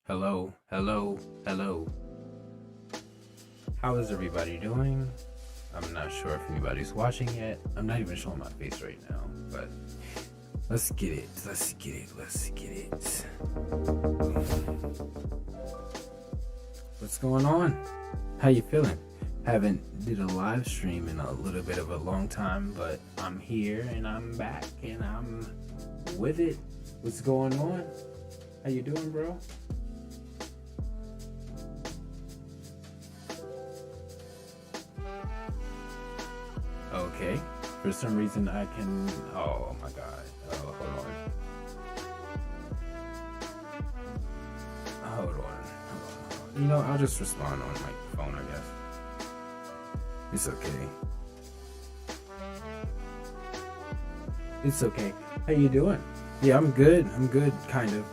Hello, hello, hello. How is everybody doing? I'm not sure if anybody's watching yet. I'm not even showing my face right now, but let's get it. Let's get it. Let's get it. What's going on? How you feeling? Haven't did a live stream in a little bit of a long time, but I'm here and I'm back and I'm with it. What's going on? How you doing, bro? Okay. For some reason I can. Oh my god. Oh, hold on. Hold on. You know, I'll just respond on my phone, I guess. It's okay. It's okay. How you doing? Yeah, I'm good. I'm good, kind of.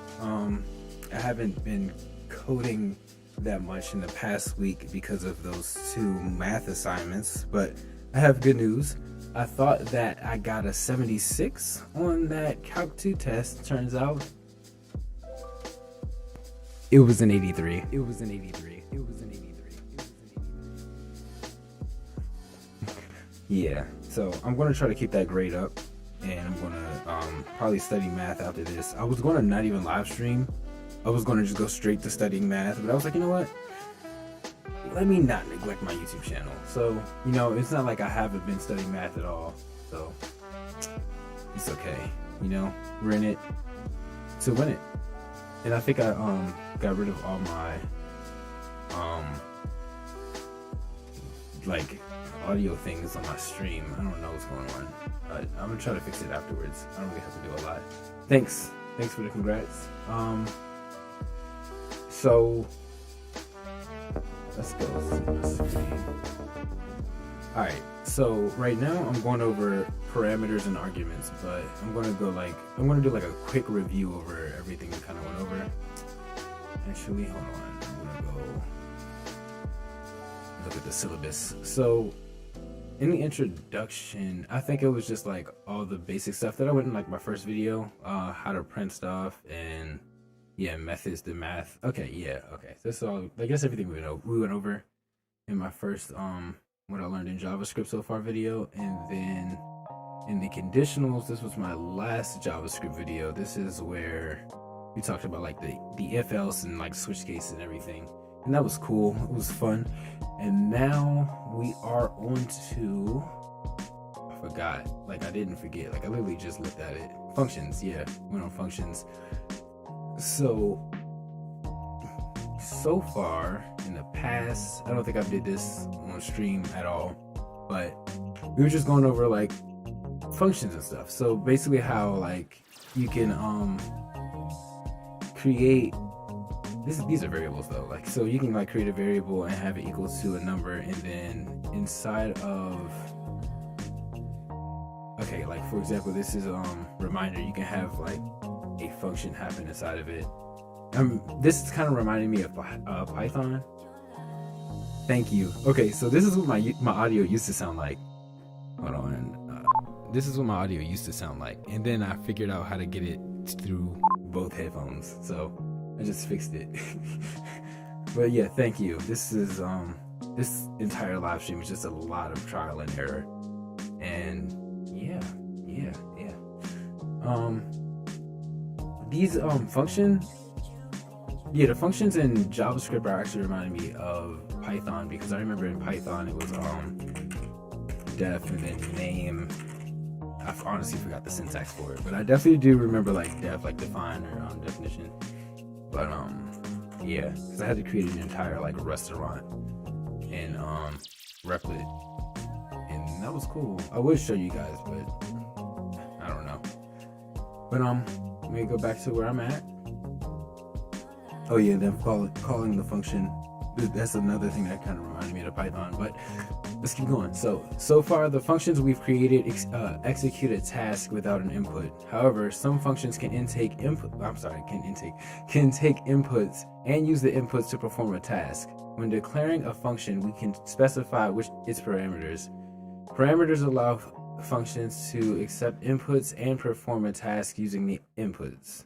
I haven't been coding that much in the past week because of those two math assignments, but I have good news. I thought that I got a 76 on that Calc 2 test. Turns out it was an 83. It was an 83. It was an 83. Yeah, so I'm going to try to keep that grade up, and I'm going to probably study math after this. I was going to not even live stream. I was going to just go straight to studying math, but I was like, you know what? Let me not neglect my YouTube channel. So, you know, it's not like I haven't been studying math at all. So, it's okay. You know, we're in it to win it. And I think I got rid of all my like audio things on my stream. I don't know what's going on. I'm gonna try to fix it afterwards. I don't really have to do a lot. Thanks for the congrats. So let's go. Alright, so right now I'm going over parameters and arguments, but I'm gonna do like a quick review over everything we kind of went over. Actually, hold on. I'm gonna go look at the syllabus. So in the introduction, I think it was just like all the basic stuff that I went in like my first video, how to print stuff and yeah, methods to math. Okay. That's all. I guess everything we went over in my first what I learned in JavaScript so far video, and then in the conditionals, this was my last JavaScript video. This is where we talked about like the if else and like switch case and everything, and that was cool. It was fun. And now we are on to, I forgot. Like I didn't forget. Like I literally just looked at it. Functions. Yeah, went on functions. So far in the past, I don't think I did this on stream at all, but we were just going over like functions and stuff. So basically how like you can create these are variables though, like so you can like create a variable and have it equal to a number, and then inside of, okay, like for example, this is reminder. You can have like a function happen inside of it. This is kind of reminding me of Python. Thank you. Okay, so this is what my audio used to sound like. Hold on. This is what my audio used to sound like, and then I figured out how to get it through both headphones. So I just fixed it. But yeah, thank you. This is this entire live stream is just a lot of trial and error, and yeah. These functions, yeah, the functions in JavaScript are actually reminding me of Python, because I remember in Python it was def and then name. I honestly forgot the syntax for it, but I definitely do remember like def, like define or definition. But yeah, because I had to create an entire like restaurant in Replit, and that was cool. I would show you guys, but I don't know. But let me go back to where I'm at. Oh yeah, then calling the function. That's another thing that kind of reminded me of Python. But let's keep going. So far, the functions we've created execute a task without an input. However, some functions can take inputs and use the inputs to perform a task. When declaring a function, we can specify its parameters. Parameters allow functions to accept inputs and perform a task using the inputs.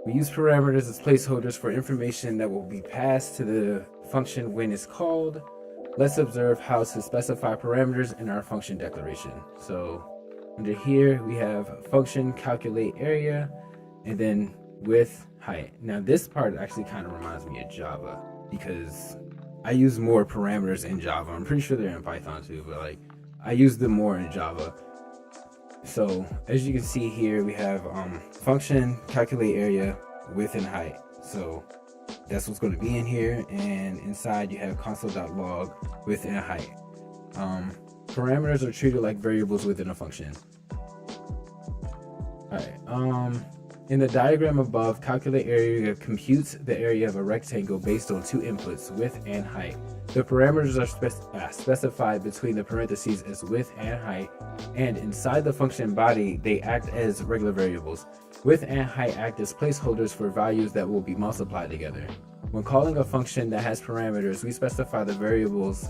We use parameters as placeholders for information that will be passed to the function when it's called. Let's observe how to specify parameters in our function declaration. So under here, we have function calculate area, and then width, height. Now this part actually kind of reminds me of Java because I use more parameters in Java. I'm pretty sure they're in Python too, but like I use them more in Java. So as you can see here, we have function calculate area, width and height. So that's what's going to be in here, and inside you have console.log width and height. Parameters are treated like variables within a function. Alright, in the diagram above, calculate area computes the area of a rectangle based on two inputs, width and height. The parameters are specified between the parentheses as width and height, and inside the function body, they act as regular variables. Width and height act as placeholders for values that will be multiplied together. When calling a function that has parameters, we specify the values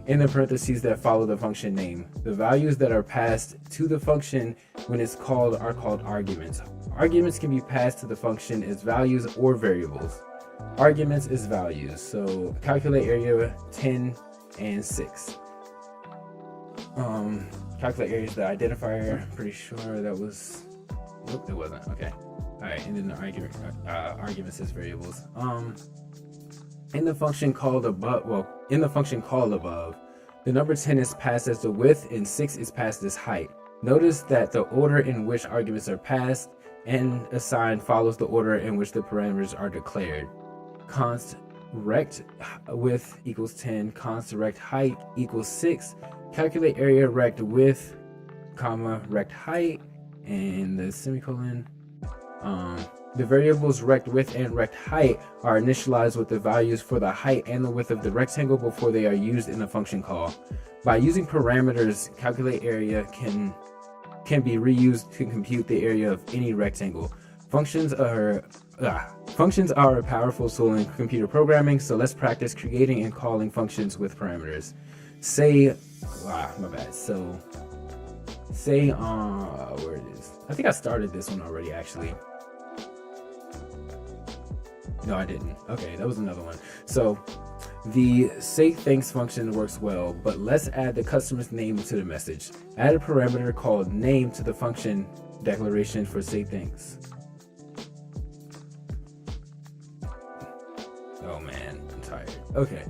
in the parentheses that follow the function name. The values that are passed to the function when it's called are called arguments. Arguments can be passed to the function as values or variables. Arguments is values. So calculate area 10 and 6. Calculate area is the identifier. Pretty sure that was. Nope, it wasn't. Okay. All right, and then the arguments is variables. In the function called above, the number 10 is passed as the width and 6 is passed as height. Notice that the order in which arguments are passed and assigned follows the order in which the parameters are declared. Const rect width equals 10, const rect height equals 6. Calculate area rect width, comma, rect height, and the semicolon. The variables rect width and rect height are initialized with the values for the height and the width of the rectangle before they are used in the function call. By using parameters, calculate area can be reused to compute the area of any rectangle. Functions are a powerful tool in computer programming, so let's practice creating and calling functions with parameters. Say where it is. I think I started this one already actually. No, I didn't. Okay, that was another one. So the say thanks function works well, but let's add the customer's name to the message. Add a parameter called name to the function declaration for say thanks. Oh man, I'm tired. Okay.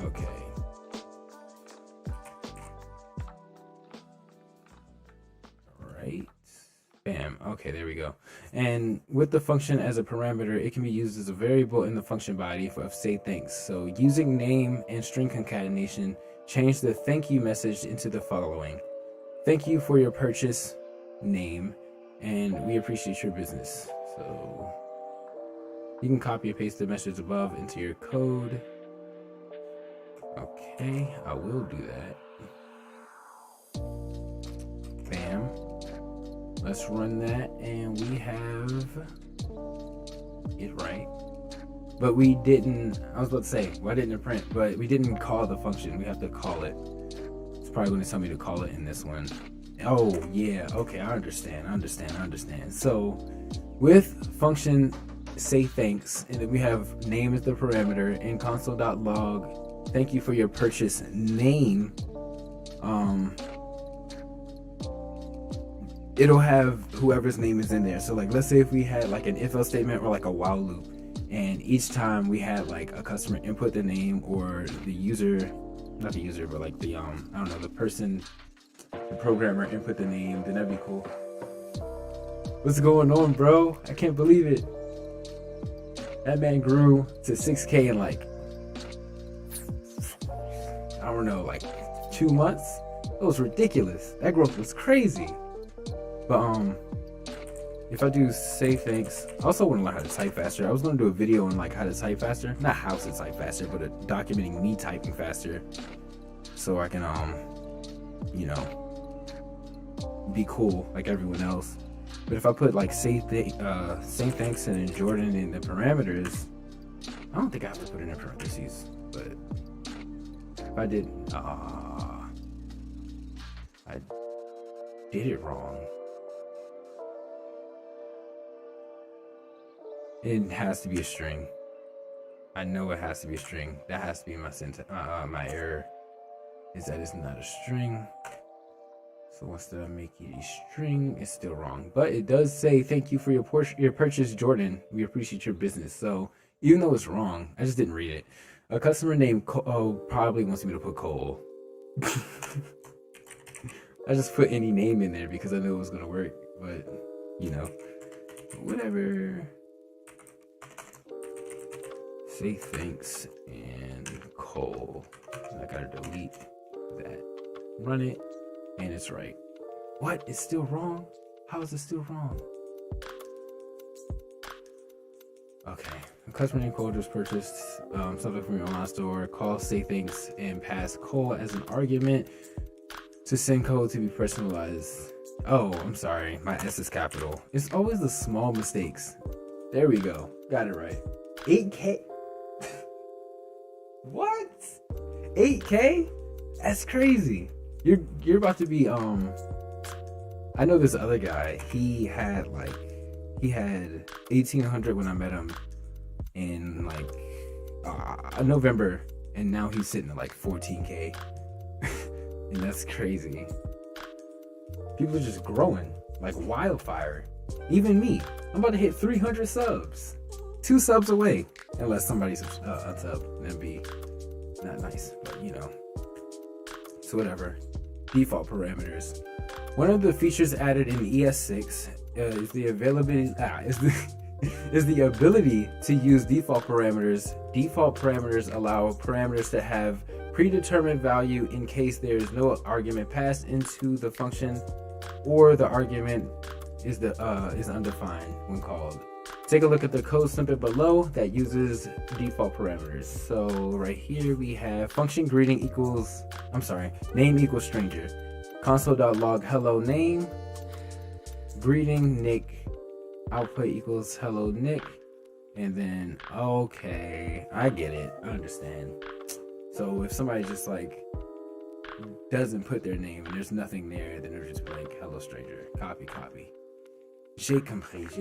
Okay. Right. Bam. Okay, there we go. And with the function as a parameter, it can be used as a variable in the function body of say thanks. So using name and string concatenation, change the thank you message into the following. Thank you for your purchase, name, and we appreciate your business. So you can copy and paste the message above into your code. Okay, I will do that. Bam. Let's run that, and we have it right. But we didn't, I was about to say, why didn't it print? But we didn't call the function. We have to call it. It's probably going to tell me to call it in this one. Oh, yeah. Okay, I understand. So with function say thanks, and then we have name as the parameter in console.log. Thank you for your purchase name. It'll have whoever's name is in there. So like, let's say if we had like an if else statement or like a while loop, and each time we had like a customer input the name, or the user, not the user, but like the I don't know, the person, the programmer input the name, then that'd be cool. What's going on, bro? I can't believe it. That man grew to 6K in like, I don't know, like 2 months. It was ridiculous. That growth was crazy. But if I do say thanks, I also want to learn how to type faster. I was going to do a video on like how to type faster, not how to type faster, but documenting me typing faster, so I can you know, be cool like everyone else. But if I put like say thanks and then Jordan in the parameters, I don't think I have to put it in parentheses. But if I did, I did it wrong. It has to be a string. I know it has to be a string. That has to be my my error. Is that it's not a string. So instead of making a string, it's still wrong. But it does say thank you for your purchase, Jordan. We appreciate your business. So even though it's wrong, I just didn't read it. A customer named probably wants me to put Cole. I just put any name in there because I knew it was gonna work. But you know, whatever. Say thanks and Cole. I gotta delete that. Run it, and it's right. What? It's still wrong? How is it still wrong? Okay. A customer named Cole just purchased something from your online store. Call say thanks and pass Cole as an argument to send code to be personalized. Oh, I'm sorry. My S is capital. It's always the small mistakes. There we go. Got it right. 8K? What? 8K? That's crazy. You're about to be I know this other guy. He had 1,800 when I met him in like November, and now he's sitting at like 14K. And that's crazy. People are just growing like wildfire. Even me. I'm about to hit 300 subs. 2 subs away. Unless somebody's unsub. That'd be not nice. But you know. So whatever. Default parameters. One of the features added in ES6 is the ability to use default parameters. Default parameters allow parameters to have predetermined value in case there is no argument passed into the function or the argument is undefined when called. Take a look at the code snippet below that uses default parameters. So right here we have function greeting equals, name equals stranger. Console.log hello name. Greeting Nick. Output equals hello Nick. And then, okay, I get it. I understand. So if somebody just like doesn't put their name and there's nothing there, then they're just blank hello stranger. Copy. J'ai compris.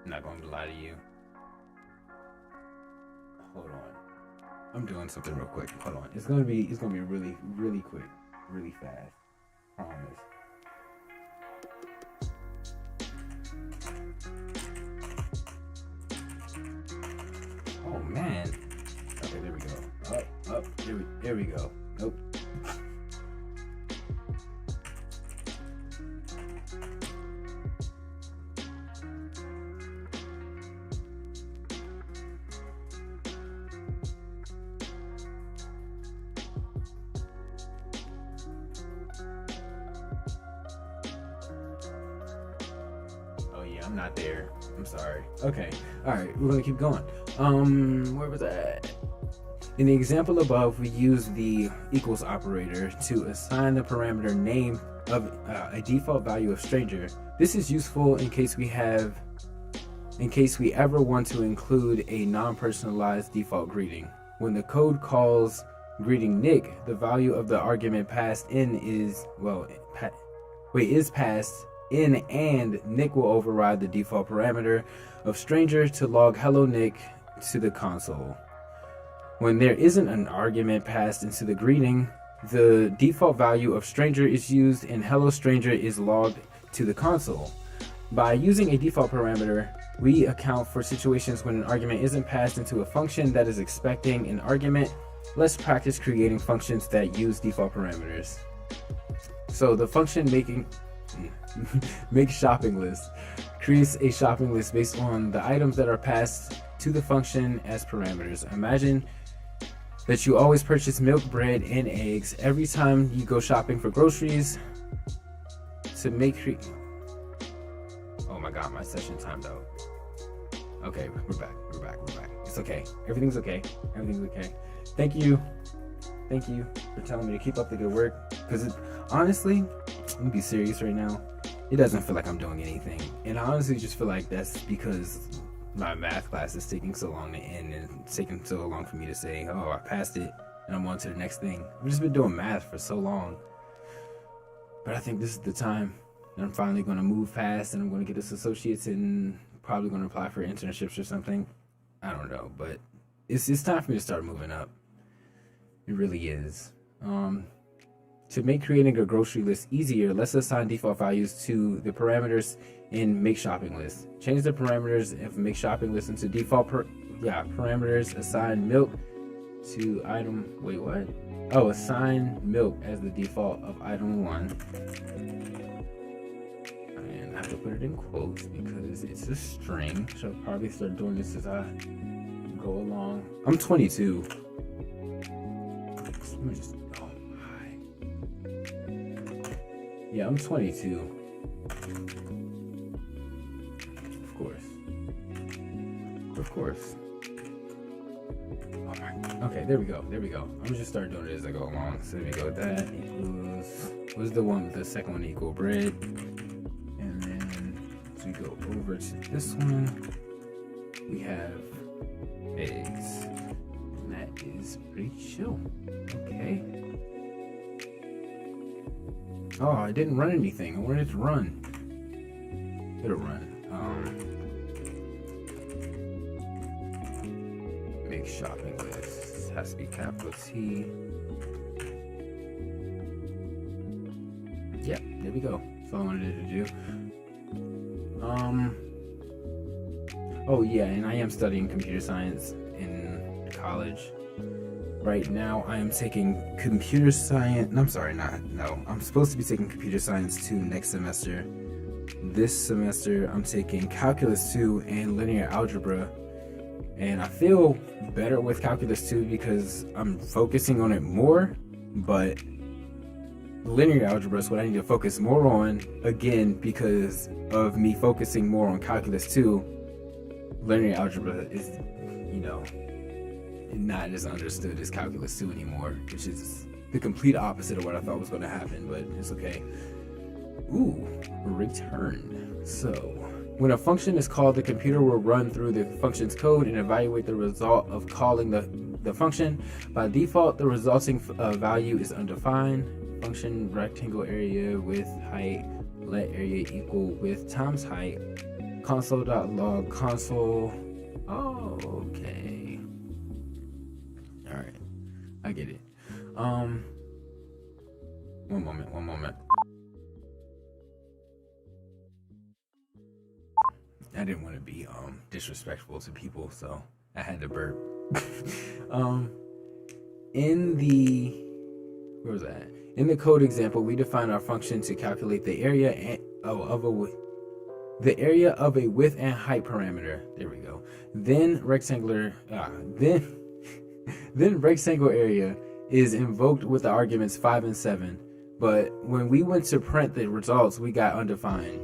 I'm not going to lie to you. Hold on. I'm doing something real quick. Hold on. It's gonna be really, really quick, really fast. Promise. Oh man. Okay, there we go. Up. There we go. Nope. I'm not there. I'm sorry. Okay. Alright, we're gonna keep going. Where was that? In the example above, we use the equals operator to assign the parameter name of a default value of stranger. This is useful in case we ever want to include a non-personalized default greeting. When the code calls greeting Nick, the value of the argument passed in is passed in, and Nick will override the default parameter of stranger to log hello Nick to the console. When there isn't an argument passed into the greeting, the default value of stranger is used and hello stranger is logged to the console. By using a default parameter, we account for situations when an argument isn't passed into a function that is expecting an argument. Let's practice creating functions that use default parameters. So the function make shopping list creates a shopping list based on the items that are passed to the function as parameters. Imagine that you always purchase milk, bread, and eggs every time you go shopping for groceries. To make oh my god, my session timed out. Okay, we're back. It's okay. Everything's okay. Thank you for telling me to keep up the good work, because honestly, I'm gonna be serious right now. it doesn't feel like I'm doing anything. And I honestly just feel like that's because my math class is taking so long to end, and it's taking so long for me to say, oh, I passed it and I'm on to the next thing. I've just been doing math for so long. But I think this is the time that I'm finally going to move past, and I'm going to get this associates and probably going to apply for internships or something. I don't know, but it's time for me to start moving up. It really is. To make creating a grocery list easier, let's assign default values to the parameters in make shopping list. Change the parameters of make shopping list into default parameters. Assign milk to item. Wait, what? Oh, assign milk as the default of item 1. And I have to put it in quotes because it's a string. So I'll probably start doing this as I go along. I'm 22. Let me just. Yeah, I'm 22. Of course. Alright. Okay, there we go. I'm gonna just start doing it as I go along. So there we go. That equals, what's the one with the second one equal? Bread. And then as we go over to this one, we have eggs. And that is pretty chill. Okay. Oh, I didn't run anything. I wanted it to run. It'll run. Make shopping list. Has to be capital T. Yep, there we go. That's all I wanted it to do. Oh yeah, and I am studying computer science in college. Right now, I am taking computer science. I'm sorry, I'm supposed to be taking computer science 2 next semester. This semester, I'm taking calculus 2 and linear algebra. And I feel better with calculus 2 because I'm focusing on it more. But linear algebra is what I need to focus more on. Again, because of me focusing more on calculus 2, linear algebra is, not as understood as calculus 2 anymore, which is the complete opposite of what I thought was going to happen, but it's okay. Ooh, return. So when a function is called, the computer will run through the function's code and evaluate the result of calling the function. By default, the resulting value is undefined. Function rectangle area with height, let area equal width times height. Console.log console. Oh, okay. All right, I get it. One moment. I didn't want to be disrespectful to people, so I had to burp. In the code example, we define our function to calculate the area of a width and height parameter. There we go. Then rectangle area is invoked with the arguments 5 and 7. But when we went to print the results, we got undefined.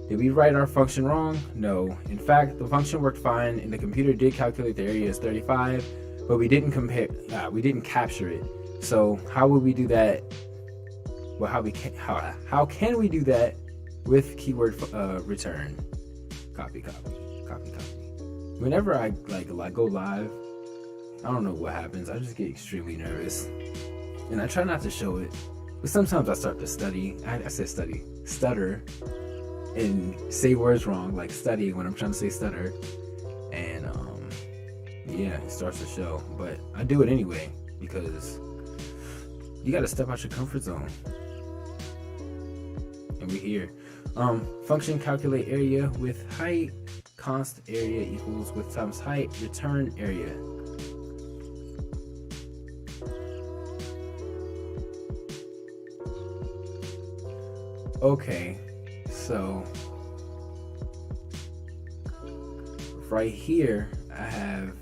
Did we write our function wrong? No. In fact, the function worked fine and the computer did calculate the area as 35, but we didn't capture it. So how would we do that? Well, how can we do that with keyword return? Copy. Whenever I go live, I don't know what happens. I just get extremely nervous, and I try not to show it. But sometimes I start to stutter, and say words wrong, like study when I'm trying to say stutter, and it starts to show. But I do it anyway because you got to step out your comfort zone. And we're here. Function calculate area with height, const area equals width times height, return area. Okay, so right here I have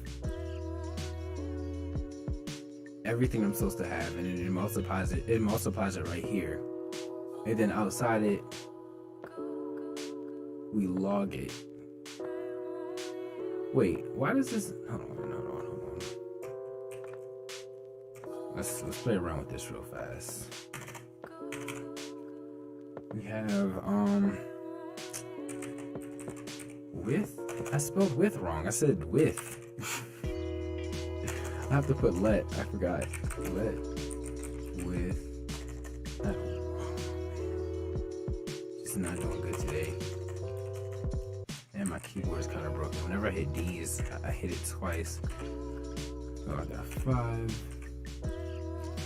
everything I'm supposed to have, and it multiplies it right here, and then outside it we log it. Wait, why does this hold on. Let's play around with this real fast. We have with. I spelled with wrong. I said with. I have to put let. I forgot. Let with. Just not doing good today. And my keyboard is kind of broken. Whenever I hit D's, I hit it twice. So I got 5.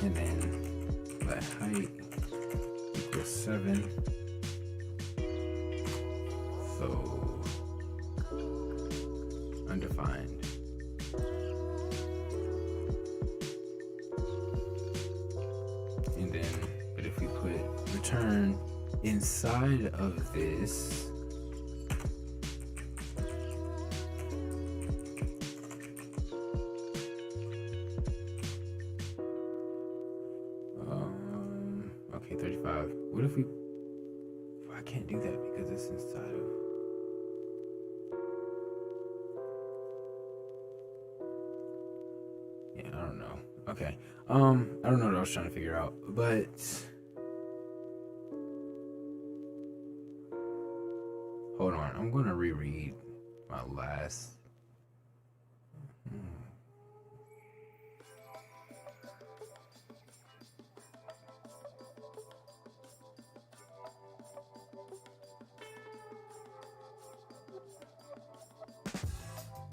And then let height equals 7. So undefined. And then, but if we put return inside of this, okay, 35. What if we, I can't do that because it's inside of, yeah, I don't know. Okay. I don't know what I was trying to figure out, but hold on. I'm going to reread my last.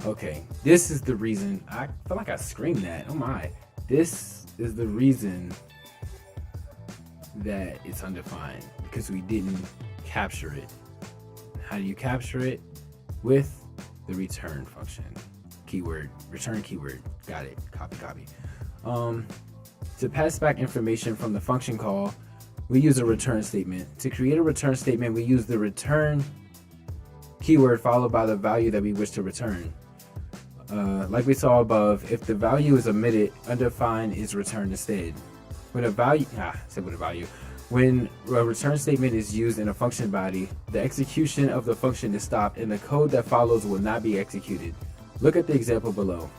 Okay, this is the reason. I feel like I screamed that. Oh my. This is the reason that it's undefined, because we didn't capture it. How do you capture it? With the return function. Keyword, return keyword. Got it. Copy. To pass back information from the function call, we use a return statement. To create a return statement, we use the return keyword followed by the value that we wish to return. Like we saw above, if the value is omitted, undefined is returned instead. When a return statement is used in a function body, the execution of the function is stopped and the code that follows will not be executed. Look at the example below.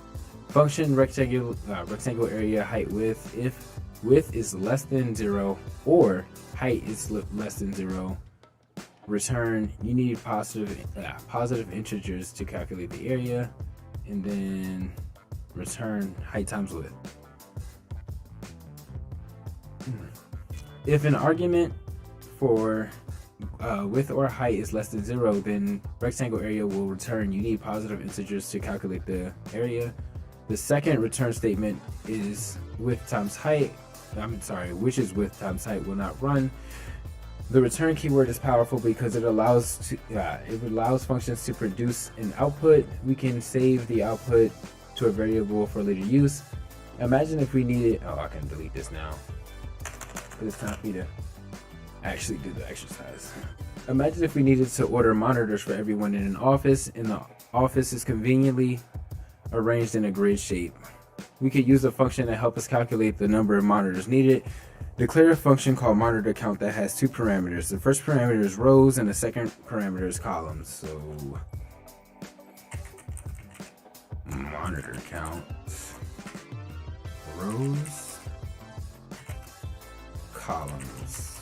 Function rectangle area height width. If width is less than 0 or height is less than 0, return. You need positive integers to calculate the area, and then return height times width. If an argument for width or height is less than 0, then rectangle area will return. You need positive integers to calculate the area. The second return statement is width times height. Which is width times height will not run. The return keyword is powerful because it allows functions to produce an output. We can save the output to a variable for later use. Imagine if we needed, I can delete this now, but it's time for me to actually do the exercise. Imagine if we needed to order monitors for everyone in an office, and the office is conveniently arranged in a grid shape. We could use a function to help us calculate the number of monitors needed. Declare a function called monitor count that has 2 parameters. The first parameter is rows and the second parameter is columns. So monitor count, rows, columns.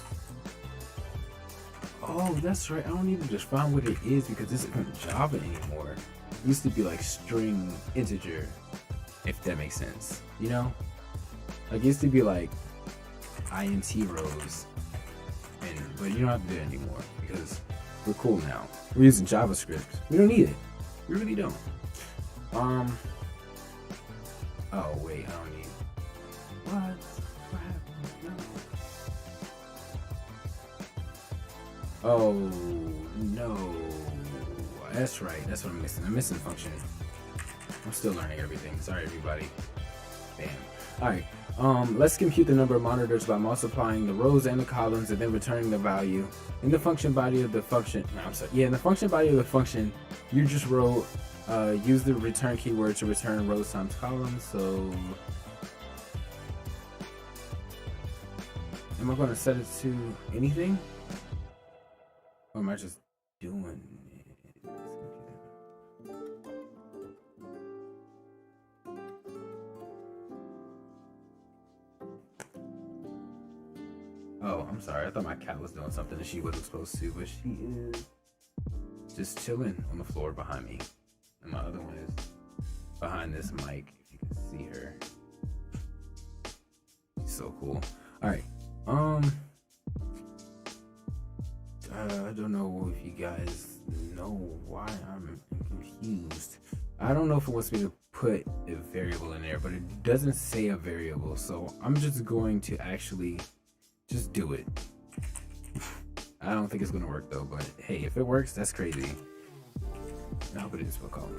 Oh, that's right. I don't need to define what it is because this isn't Java anymore. It used to be like string integer, if that makes sense. You know? Like it used to be like int rows, but you don't have to do it anymore because we're cool now. We're using JavaScript. We don't need it. We really don't. Oh wait, I don't need. What happened? No. Oh no. That's right. That's what I'm missing. I'm missing function. I'm still learning everything. Sorry, everybody. Bam. All right. Let's compute the number of monitors by multiplying the rows and the columns and then returning the value. In the function body of the function, in the function body of the function, you just wrote, use the return keyword to return rows times columns. So, am I going to set it to anything? Or am I just doing it? Oh, I'm sorry. I thought my cat was doing something that she wasn't supposed to, but she is just chilling on the floor behind me. And my other one is behind this mic, if you can see her. She's so cool. All right. I don't know if you guys know why I'm confused. I don't know if it wants me to put a variable in there, but it doesn't say a variable, so I'm just going to actually just do it. I don't think it's gonna work though, but hey, if it works, that's crazy. I hope it is what column.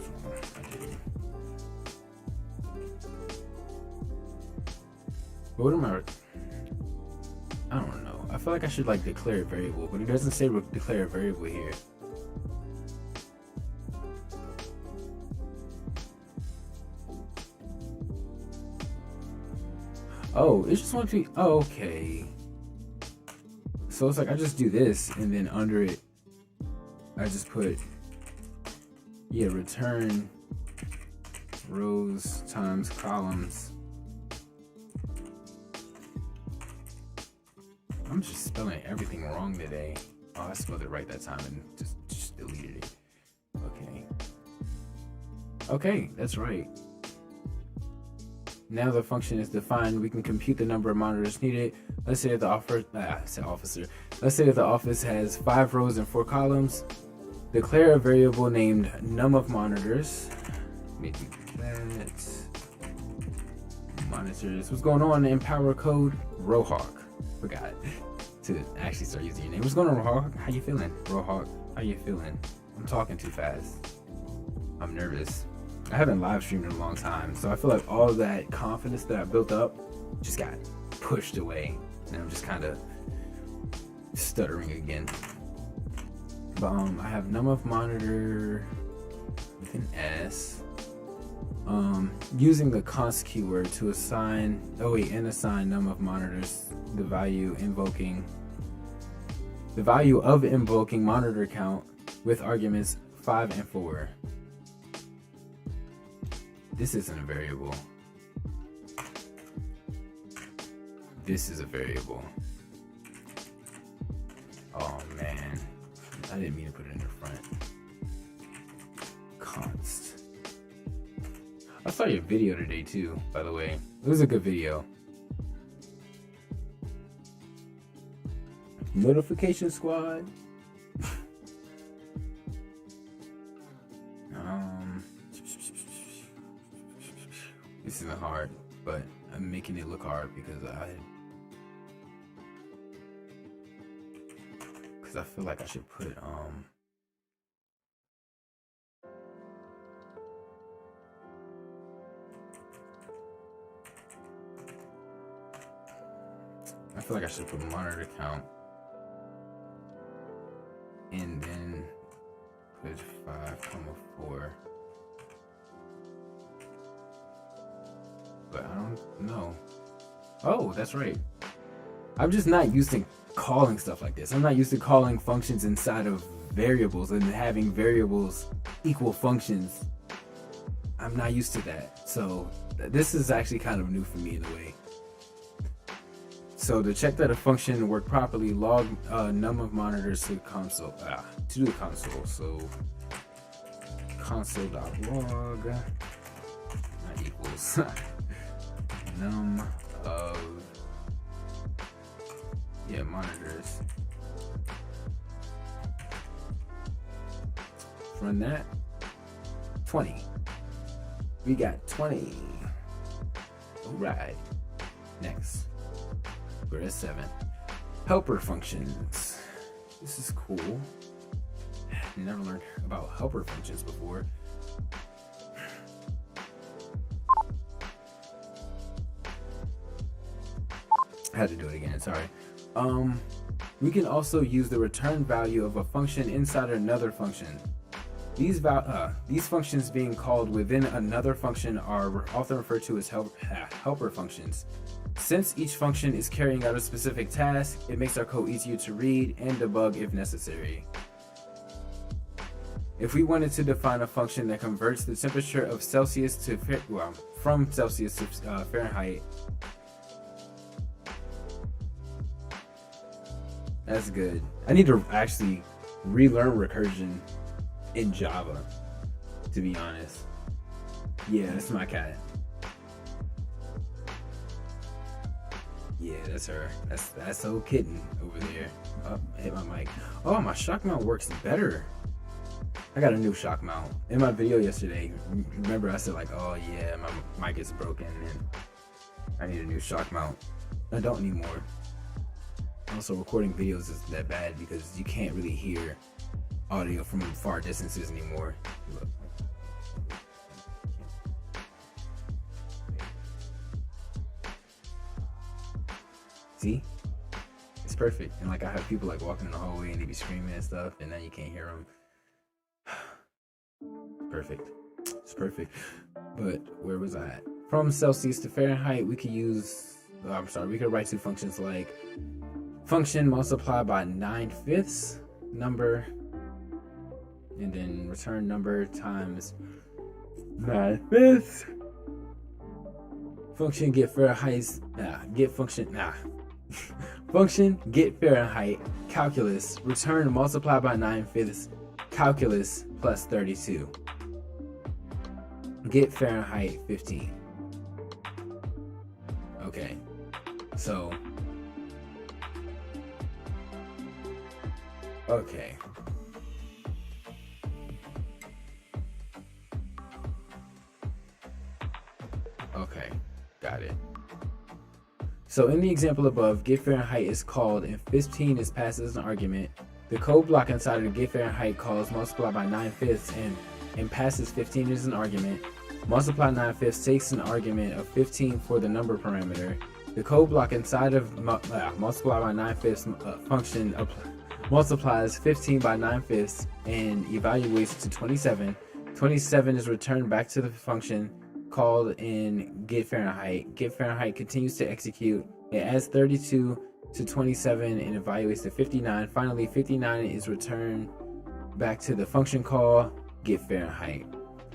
What am I don't know. I feel like I should like declare a variable, but it doesn't say declare a variable here. Oh, it just wants me. Oh, okay. So it's like I just do this, and then under it, I just put, yeah, return rows times columns. I'm just spelling everything wrong today. Oh, I spelled it right that time and just deleted it. Okay. Okay, that's right. Now the function is defined. We can compute the number of monitors needed. Let's say that Let's say that the office has 5 rows and 4 columns. Declare a variable named num of monitors. Maybe that. Monitors. What's going on in Power Code? Rohawk. Forgot to actually start using your name. What's going on, Rohawk? How you feeling? Rohawk, how you feeling? I'm talking too fast. I'm nervous. I haven't live streamed in a long time, so I feel like all that confidence that I built up just got pushed away, and I'm just kind of stuttering again. But I have num of monitor with an S. Using the const keyword to assign, assign num of monitors the value of invoking monitor count with arguments 5 and 4. This isn't a variable. This is a variable. Oh man, I didn't mean to put it in the front. Const. I saw your video today too, by the way. It was a good video. Notification squad. This isn't hard, but I'm making it look hard because I feel like I should put monitor count and then put 5,4. But I don't know. Oh, that's right. I'm just not used to calling stuff like this. I'm not used to calling functions inside of variables and having variables equal functions. I'm not used to that. So this is actually kind of new for me in a way. So to check that a function worked properly, log num of monitors to console. To the console. So console.log not equals num of monitors. Run that. 20. We got 20. Alright. Next. We're at 7. Helper functions. This is cool. Never learned about helper functions before. I had to do it again, sorry. We can also use the return value of a function inside another function. These functions being called within another function are often referred to as helper functions. Since each function is carrying out a specific task, it makes our code easier to read and debug if necessary. If we wanted to define a function that converts the temperature of Celsius to from Celsius to Fahrenheit, That's good. I need to actually relearn recursion in Java, to be honest. Yeah, that's my cat. Yeah, that's her. That's old kitten over there. Oh, hit my mic. Oh, my shock mount works better. I got a new shock mount. In my video yesterday, remember I said like, oh yeah, my mic is broken and I need a new shock mount. I don't anymore. Also, recording videos is that bad because you can't really hear audio from far distances anymore. Look. See? It's perfect. And like I have people like walking in the hallway and they be screaming and stuff and then you can't hear them. Perfect. It's perfect. But where was I at? From Celsius to Fahrenheit, we could use, we could write two functions like function multiply by 9/5 number and then return number times 9/5. Function get Fahrenheit, function get Fahrenheit, calculus, return multiply by 9/5, calculus plus 32. Get Fahrenheit 15. Okay, so okay. Okay, got it. So in the example above, get Fahrenheit is called and 15 is passed as an argument. The code block inside of the get Fahrenheit calls multiply by 9/5 and passes 15 as an argument. Multiply 9/5 takes an argument of 15 for the number parameter. The code block inside of multiply by 9/5 function multiplies 15 by 9/5 and evaluates to 27. 27 is returned back to the function called in get Fahrenheit. Get Fahrenheit continues to execute. It adds 32 to 27 and evaluates to 59. Finally, 59 is returned back to the function call get Fahrenheit.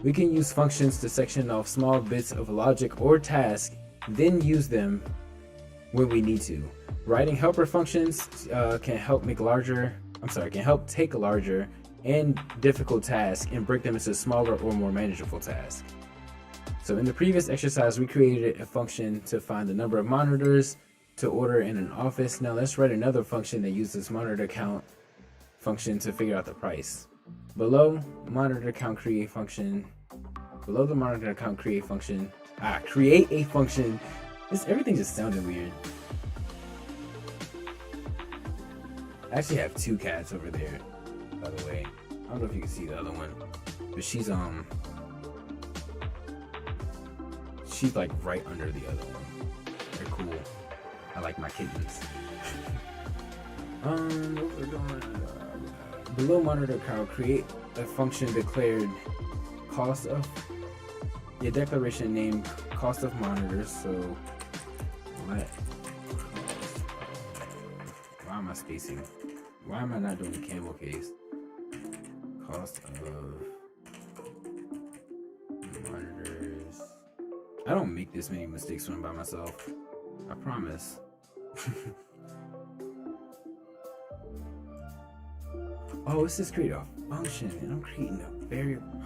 We can use functions to section off small bits of logic or task, then use them when we need to. Writing helper functions can help take larger and difficult tasks and break them into smaller or more manageable tasks. So in the previous exercise, we created a function to find the number of monitors to order in an office. Now let's write another function that uses monitor count function to figure out the price. Below the monitor count create function. Create a function. Everything just sounded weird. I actually have two cats over there, by the way. I don't know if you can see the other one, but she's like right under the other one. They're cool. I like my kittens. What we're doing? Below monitor count, create a function declared cost of declaration named cost of monitors. So let why am I spacing? Why am I not doing the Campbell case? Cost of monitors. I don't make this many mistakes when I'm by myself. I promise. Oh, it says create a function, and I'm creating a variable.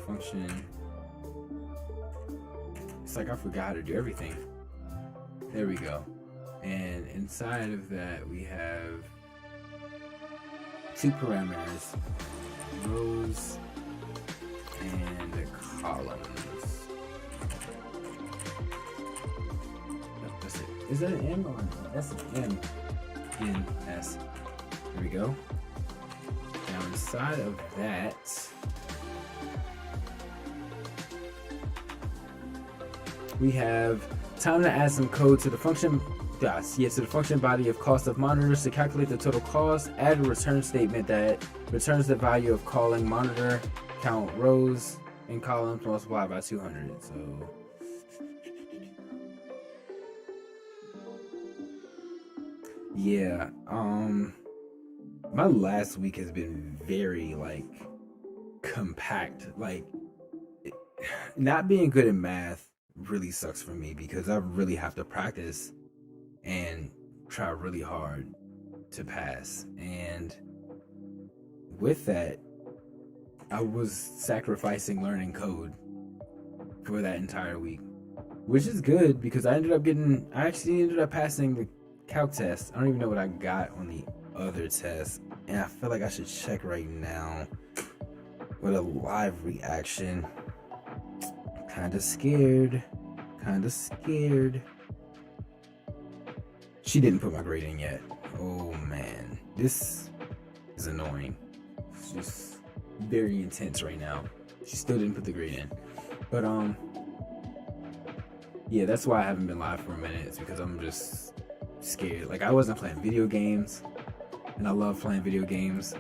Function. It's like I forgot how to do everything. There we go. And inside of that, we have two parameters, rows and columns. That's it. Is that an M or an S? M N S. There we go. Now inside of that, we have time to add some code to the function. To the function body of cost of monitors to calculate the total cost. Add a return statement that returns the value of calling monitor count rows and columns multiplied by 200. So yeah, my last week has been very compact. Not being good at math really sucks for me because I really have to practice and try really hard to pass. And with that, I was sacrificing learning code for that entire week, which is good because I actually ended up passing the calc test. I don't even know what I got on the other test, and I feel like I should check right now with a live reaction. Kinda scared. She didn't put my grade in yet. Oh man, this is annoying. It's just very intense right now. She still didn't put the grade in. But yeah, that's why I haven't been live for a minute. It's because I'm just scared. Like, I wasn't playing video games, and I love playing video games.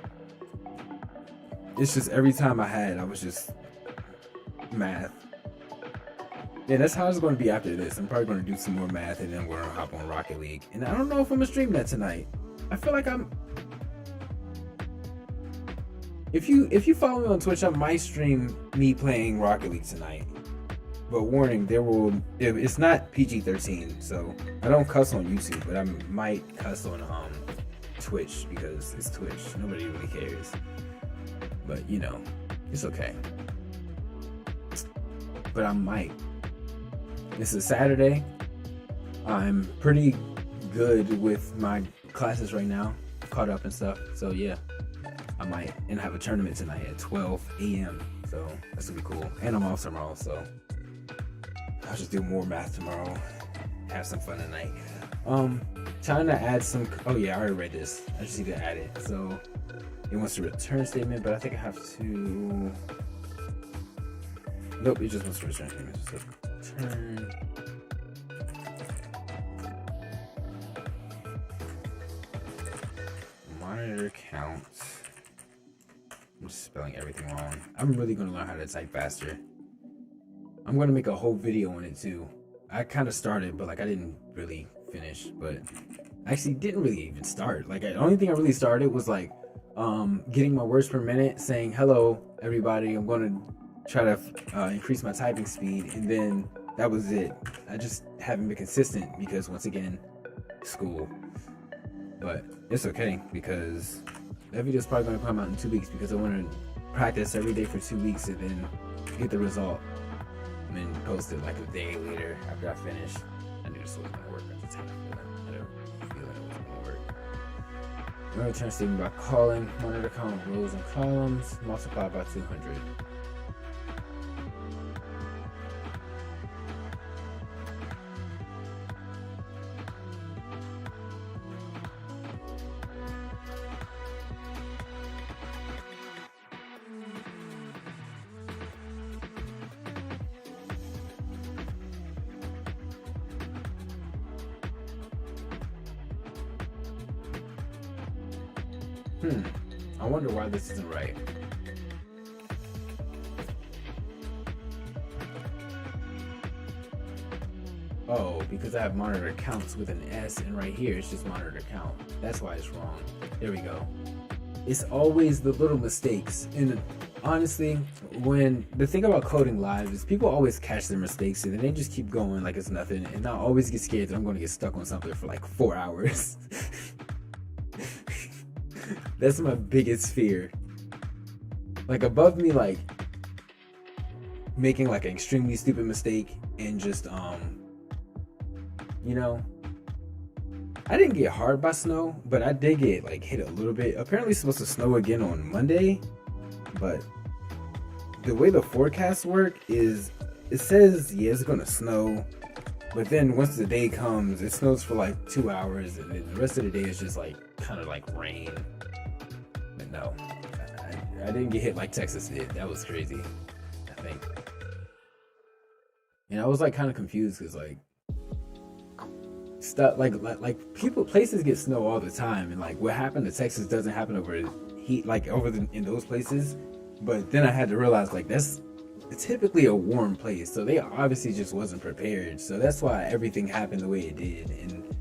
It's just every time I was just math. Yeah, that's how it's going to be after this. I'm probably going to do some more math, and then we're going to hop on Rocket League. And I don't know if I'm going to stream that tonight. I feel like If you follow me on Twitch, I might stream me playing Rocket League tonight. But warning, it's not PG-13, so I don't cuss on YouTube, but I might cuss on Twitch because it's Twitch. Nobody really cares. But you know, it's okay. But I might. This is Saturday. I'm pretty good with my classes right now, caught up and stuff. So yeah, I might, and have a tournament tonight at 12 a.m. So that's gonna be cool. And I'm off tomorrow, so I'll just do more math tomorrow. Have some fun tonight. Trying to add some. Oh yeah, I already read this. I just need to add it. So it wants a return statement, but I think I have to. Nope, it just wants a return statement. So return. Monitor count. I'm just spelling everything wrong. I'm really gonna learn how to type faster. I'm gonna make a whole video on it too. I kind of started, but like I didn't really finish. But I actually didn't really even start. Like the only thing I really started was like getting my words per minute, saying hello everybody. I'm gonna try to increase my typing speed, and then that was it. I just haven't been consistent because once again, school. But it's okay because that video is probably gonna come out in 2 weeks because I want to practice every day for 2 weeks and then get the result. And then post it like a day later after I finish. I knew this was gonna work at the time. I had a feeling it was gonna work. I'm gonna return statement by calling monitor count rows and columns multiplied by 200. I wonder why this isn't right. Oh, because I have monitor counts with an S, and right here it's just monitor count. That's why it's wrong. There we go. It's always the little mistakes. And honestly, when the thing about coding live is people always catch their mistakes and then they just keep going like it's nothing. And I always get scared that I'm going to get stuck on something for like 4 hours. That's my biggest fear. Like above me, like making like an extremely stupid mistake and just you know, I didn't get hard by snow, but I did get like hit a little bit. Apparently it's supposed to snow again on Monday, but the way the forecasts work is it says yeah it's gonna snow, but then once the day comes it snows for like 2 hours and then the rest of the day is just like kind of like rain. But no, I didn't get hit like Texas did. That was crazy, I think. And I was like kind of confused because like stuff like places get snow all the time, and like what happened to Texas doesn't happen over heat like in those places. But then I had to realize like that's typically a warm place, so they obviously just wasn't prepared. So that's why everything happened the way it did, and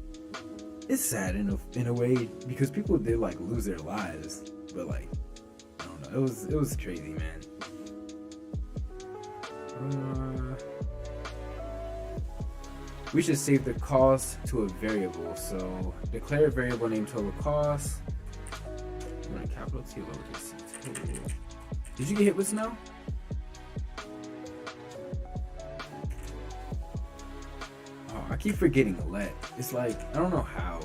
it's sad in a way because people did like lose their lives. But like I don't know, it was crazy, man. we should save the cost to a variable. So declare a variable named total cost. I'm gonna capital T, lowercase t, total. Did you get hit with snow? Oh, I keep forgetting let. It's like, I don't know how,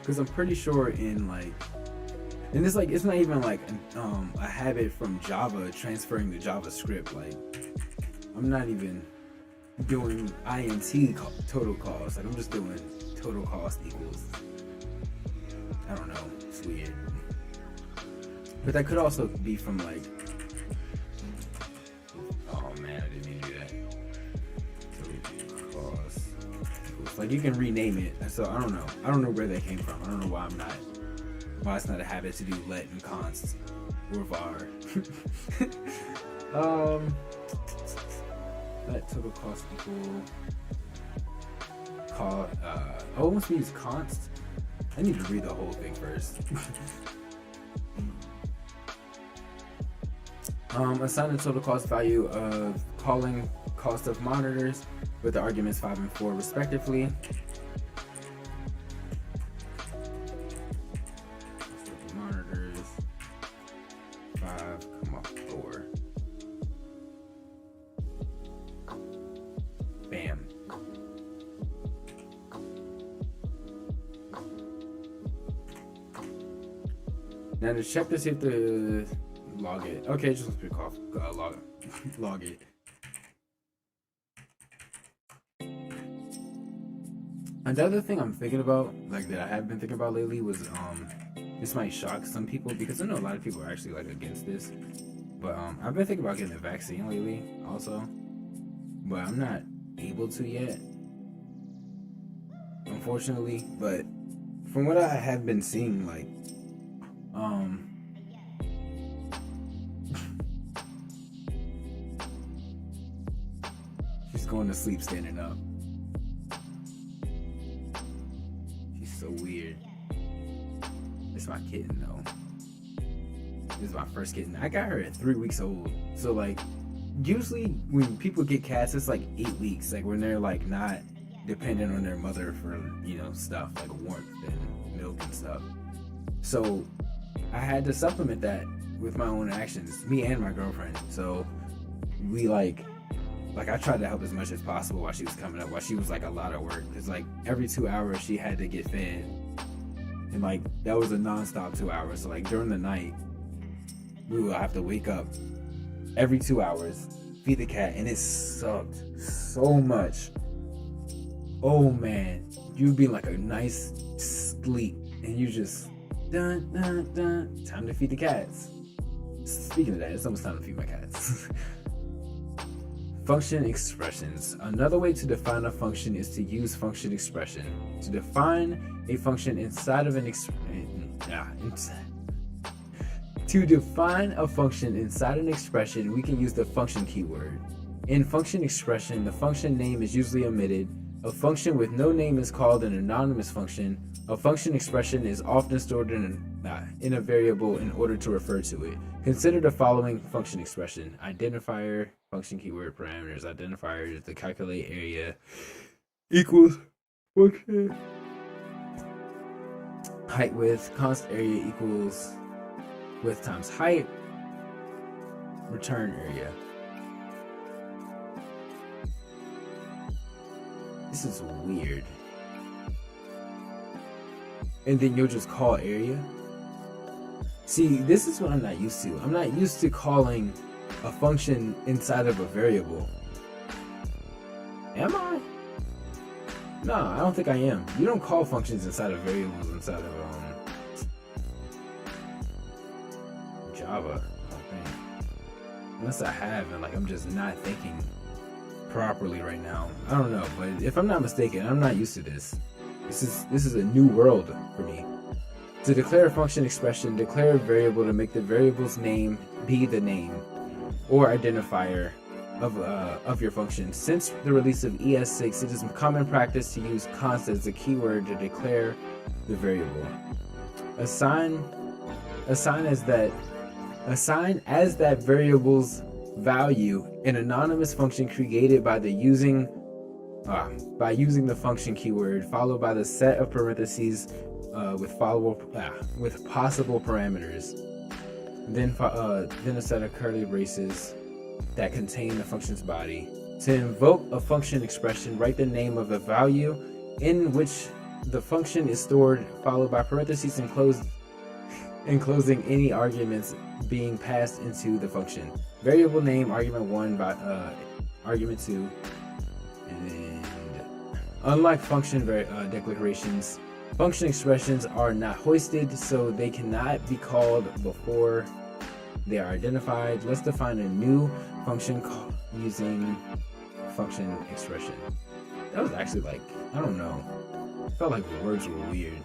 because I'm pretty sure in like, and it's like, it's not even like a habit from Java transferring to JavaScript. Like, I'm not even doing int total cost. Like, I'm just doing total cost equals, I don't know, it's weird. But that could also be from like, oh man, I didn't mean to do that. Total cost equals, like, you can rename it. So I don't know where that came from. I don't know why it's not a habit to do let and const or var. Let total cost equal oh, it must means const. I need to read the whole thing first. Assign the total cost value of calling cost of monitors with the arguments 5 and 4 respectively. Monitors 5, 4. Bam. Now to check to see if the log it. Okay, just let's pick off log it. Another thing I'm thinking about, like that I have been thinking about lately, was this might shock some people because I know a lot of people are actually like against this, but I've been thinking about getting the vaccine lately also, but I'm not able to yet, unfortunately. But from what I have been seeing, like she's going to sleep standing up. She's so weird. It's my kitten though. This is my first kitten. I got her at 3 weeks old. So like, usually when people get cats, it's like 8 weeks. Like when they're like not dependent on their mother for, you know, stuff like warmth and milk and stuff. So I had to supplement that with my own actions, me and my girlfriend. So we like I tried to help as much as possible while she was coming up, while she was like a lot of work, because like every 2 hours she had to get fed, and like that was a non-stop 2 hours. So like during the night we would have to wake up every 2 hours, feed the cat, and it sucked so much. Oh man, you'd be like a nice sleep and you just dun dun dun, time to feed the cats. Speaking of that, it's almost time to feed my cats. Function expressions. Another way to define a function is to use function expression. To define a function inside of an To define a function inside an expression, we can use the function keyword. In function expression, the function name is usually omitted. A function with no name is called an anonymous function. A function expression is often stored in a variable in order to refer to it. Consider the following function expression: identifier, function keyword, parameters. Identifier is the calculate area equals function height width, const area equals width times height, return area. This is weird. And then you'll just call area. See, this is what I'm not used to. I'm not used to calling a function inside of a variable. Am I? No, I don't think I am. You don't call functions inside of variables inside of Java, I don't think. Unless I have, and like I'm just not thinking properly right now. I don't know, but if I'm not mistaken, I'm not used to this. This is a new world for me. To declare a function expression, declare a variable to make the variable's name be the name or identifier of your function. Since the release of ES6, it is common practice to use const as the keyword to declare the variable. Assign as that variable's value an anonymous function created by the using by using the function keyword followed by the set of parentheses with possible parameters. Then a set of curly braces that contain the function's body. To invoke a function expression, write the name of a value in which the function is stored, followed by parentheses enclosing any arguments being passed into the function. Variable name, argument 1 by argument 2. And unlike function declarations, function expressions are not hoisted, so they cannot be called before they are identified. Let's define a new function using function expression. That was actually like, I don't know. I felt like the words were weird.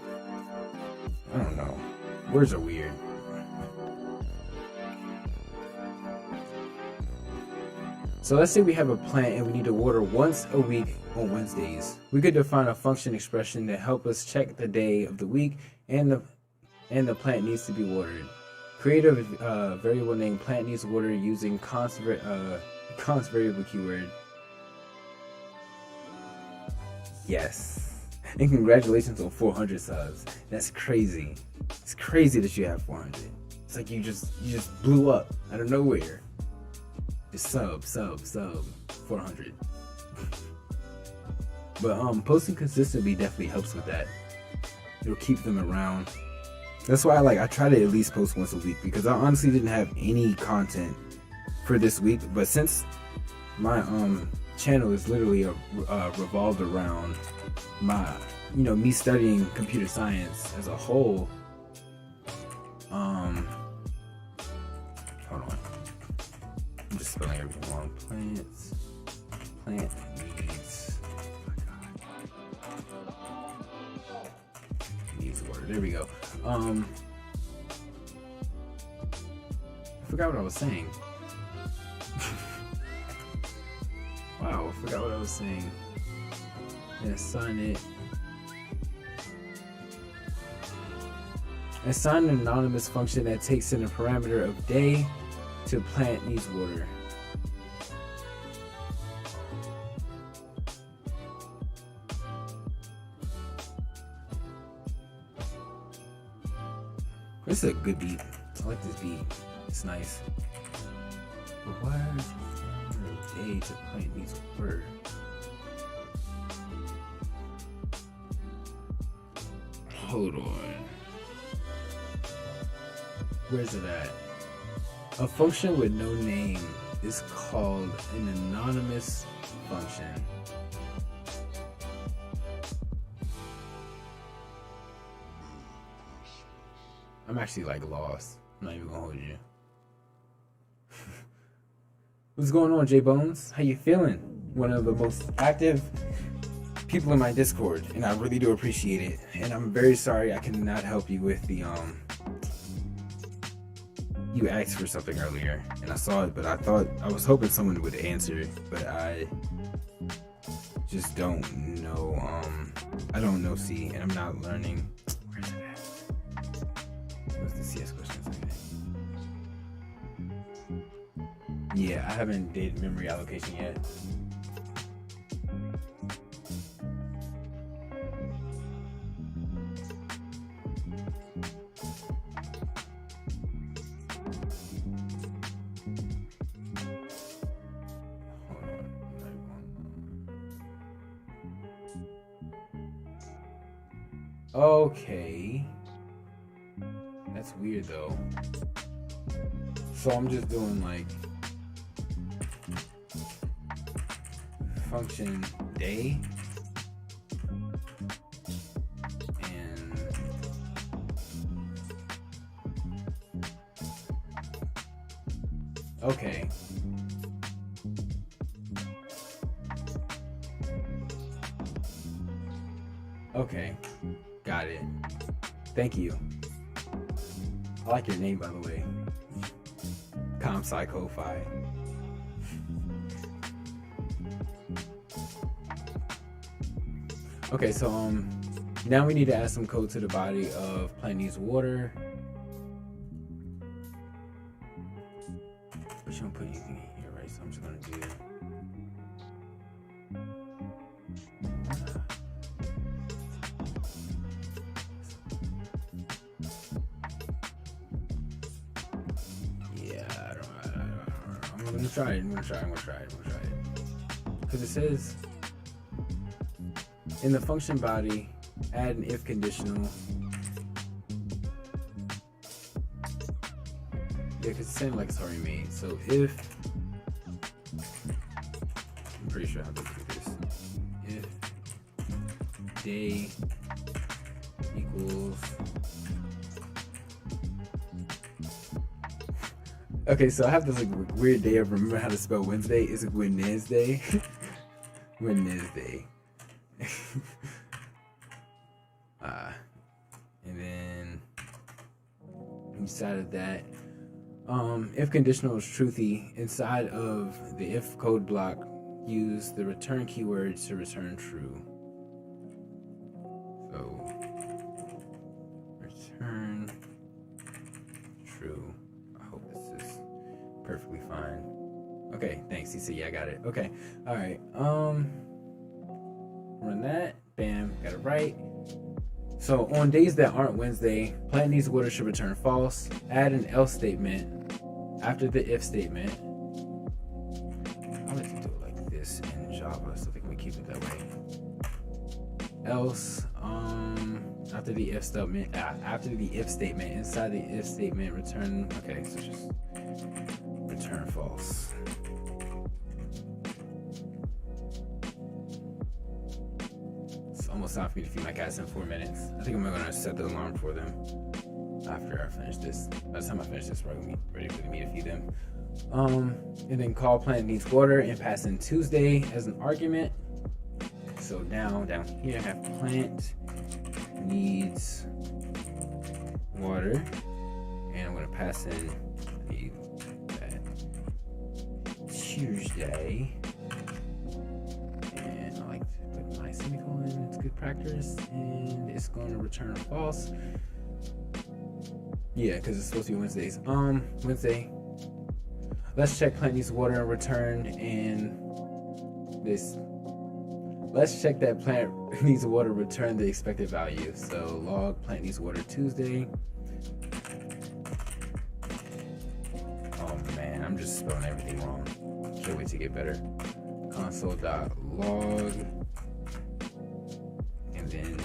I don't know. Words are weird. So let's say we have a plant and we need to water once a week on Wednesdays. We could define a function expression to help us check the day of the week and the plant needs to be watered. Create a variable named plant needs water using const variable keyword. Yes. And congratulations on 400 subs. That's crazy. It's crazy that you have 400. It's like you just blew up out of nowhere. Just sub 400. But posting consistently definitely helps with that. It'll keep them around. That's why I try to at least post once a week, because I honestly didn't have any content for this week. But since my channel is literally revolved around my me studying computer science as a whole, hold on, I'm just spelling everything wrong. Plant needs, needs water. There we go. I forgot what I was saying. Wow, I forgot what I was saying. Assign it. Assign an anonymous function that takes in a parameter of day to plant needs water. This is a good beat. I like this beat. It's nice. But why is it day to plant needs water? Hold on. Where's it at? A function with no name is called an anonymous function. I'm actually lost. I'm not even gonna hold you. What's going on, J Bones? How you feeling? One of the most active people in my Discord, and I really do appreciate it. And I'm very sorry I cannot help you with the you asked for something earlier and I saw it, but I was hoping someone would answer it, but I just don't know. I don't know C, and I'm not learning. Where's it at? What's the CS questions again? Yeah, I haven't did memory allocation yet. Okay, that's weird though. So I'm just doing function day and okay. Okay. Got it. Thank you. I like your name, by the way. ComPsycho-Fi. Okay, so now we need to add some code to the body of plant needs water. But you don't put anything in here, right? So I'm just gonna do gonna try it. Because it says in the function body, add an if conditional. Yeah, because it's saying like it's already made. So if, I'm pretty sure I have to do this. If day equals, okay, so I have this like weird day of remembering how to spell Wednesday. Is it Wednesday? Wednesday. And then inside of that, if conditional is truthy, inside of the if code block, use the return keyword to return true. So return true. I hope this is perfectly fine. Okay, thanks. He said, yeah, I got it. Okay, all right. Run that. Bam, got it right. So on days that aren't Wednesday, plant needs water should return false. Add an else statement after the if statement. I like to do it like this in Java, so I think we keep it that way. Else, after the if statement, inside the if statement, return. Okay, so just return false. Almost time for me to feed my cats in 4 minutes. I think I'm gonna set the alarm for them after I finish this. By the time I finish this, we're gonna be ready for me to feed them. And then call plant needs water and pass in Tuesday as an argument. So now down here I have plant needs water, and I'm gonna pass in that Tuesday. Semicolon, it's good practice, and it's going to return false. Yeah, because it's supposed to be Wednesdays. Wednesday. Let's check plant needs water and return, and this. Let's check that plant needs water, return the expected value. So log plant needs water Tuesday. Oh man, I'm just spelling everything wrong. Can't wait to get better. Console.log. And then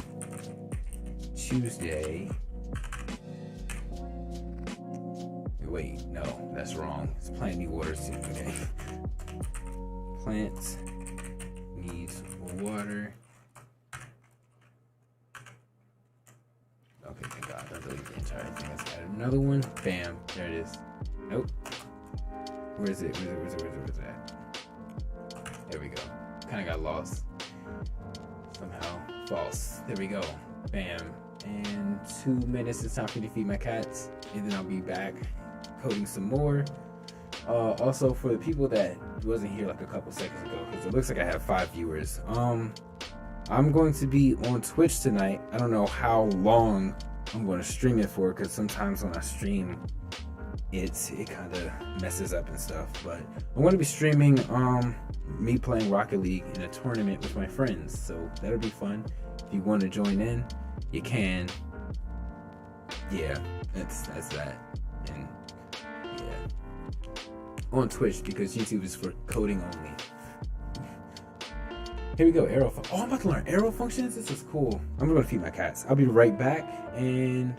Tuesday. Wait, no, that's wrong. It's plant needs water. Okay. Plant needs water. Okay, thank God. That's the entire thing. Let's add another one. Bam. There it is. Nope. Where is it? Where's it at? There we go. Kind of got lost. Somehow. False. There we go. Bam. And 2 minutes, it's time for me to feed my cats, and then I'll be back coding some more. Also, for the people that wasn't here like a couple seconds ago, because it looks like I have 5 viewers, I'm going to be on Twitch tonight. I don't know how long I'm going to stream it for, because sometimes when I stream it kind of messes up and stuff, but I'm going to be streaming me playing Rocket League in a tournament with my friends, so that'll be fun. If you want to join in, you can. Yeah, that's that. And yeah, on Twitch, because YouTube is for coding only. Here we go, arrow. Oh, I'm about to learn arrow functions. This is cool. I'm gonna feed my cats. I'll be right back, and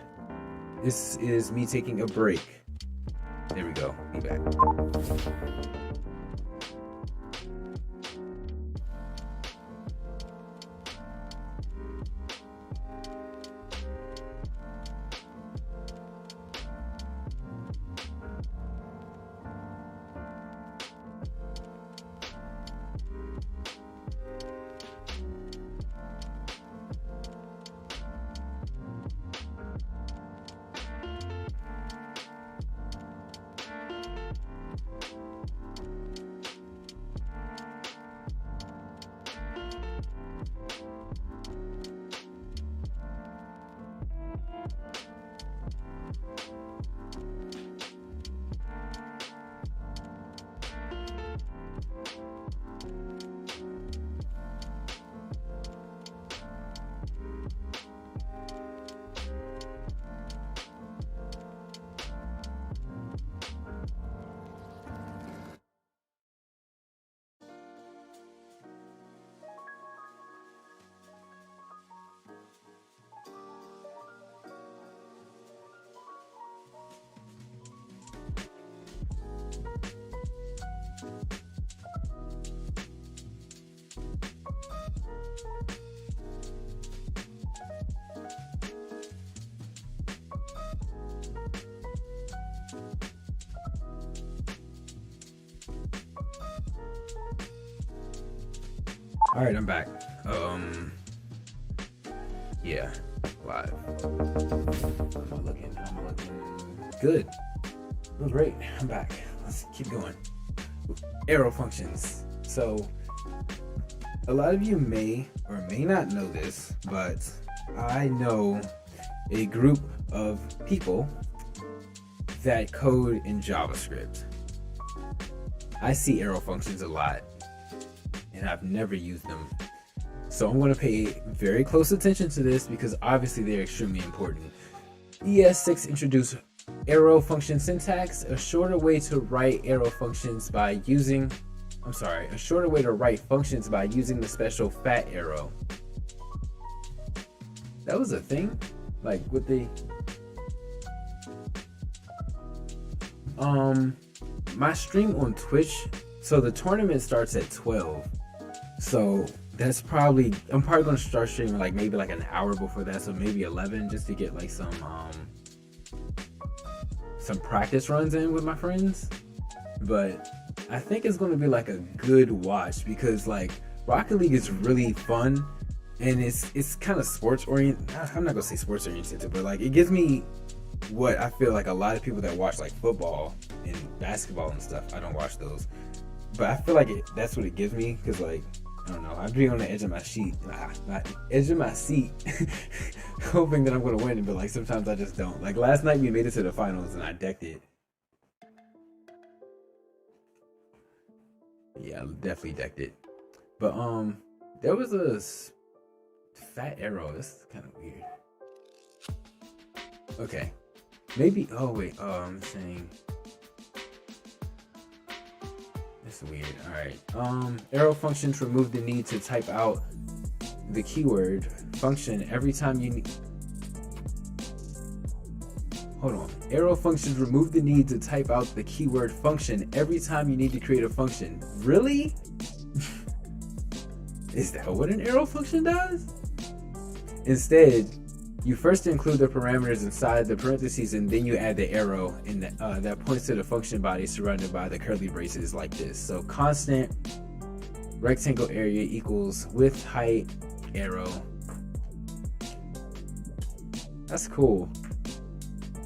this is me taking a break. There we go. Be back. All right, I'm back. Yeah, live. I'm looking good. Oh, great. I'm back. Let's keep going. Arrow functions. So, a lot of you may or may not know this, but I know a group of people that code in JavaScript. I see arrow functions a lot, and I've never used them. So I'm going to pay very close attention to this because obviously they're extremely important. ES6 introduced arrow function syntax, a shorter way to write functions by using the special fat arrow. That was a thing? Like with the my stream on Twitch, so the tournament starts at 12. So that's probably, I'm probably gonna start streaming like maybe like an hour before that, so maybe 11, just to get like some practice runs in with my friends. But I think it's gonna be like a good watch because like Rocket League is really fun and it's kind of sports oriented. I'm not gonna say sports oriented, but like it gives me what I feel like a lot of people that watch like football and basketball and stuff. I don't watch those, but I feel like that's what it gives me because like I don't know, I'd be on the edge of my seat, hoping that I'm gonna win, but like sometimes I just don't. Like last night we made it to the finals and I decked it. Yeah, I definitely decked it. But there was a fat arrow. This is kind of weird. Okay, maybe. Oh wait. I'm saying. That's weird. All right. Arrow functions remove the need to type out the keyword function every time you need. Hold on. Arrow functions remove the need to type out the keyword function every time you need to create a function. Really? Is that what an arrow function does? Instead, you first include the parameters inside the parentheses and then you add the arrow in that points to the function body surrounded by the curly braces like this. So constant rectangle area equals width height arrow. That's cool.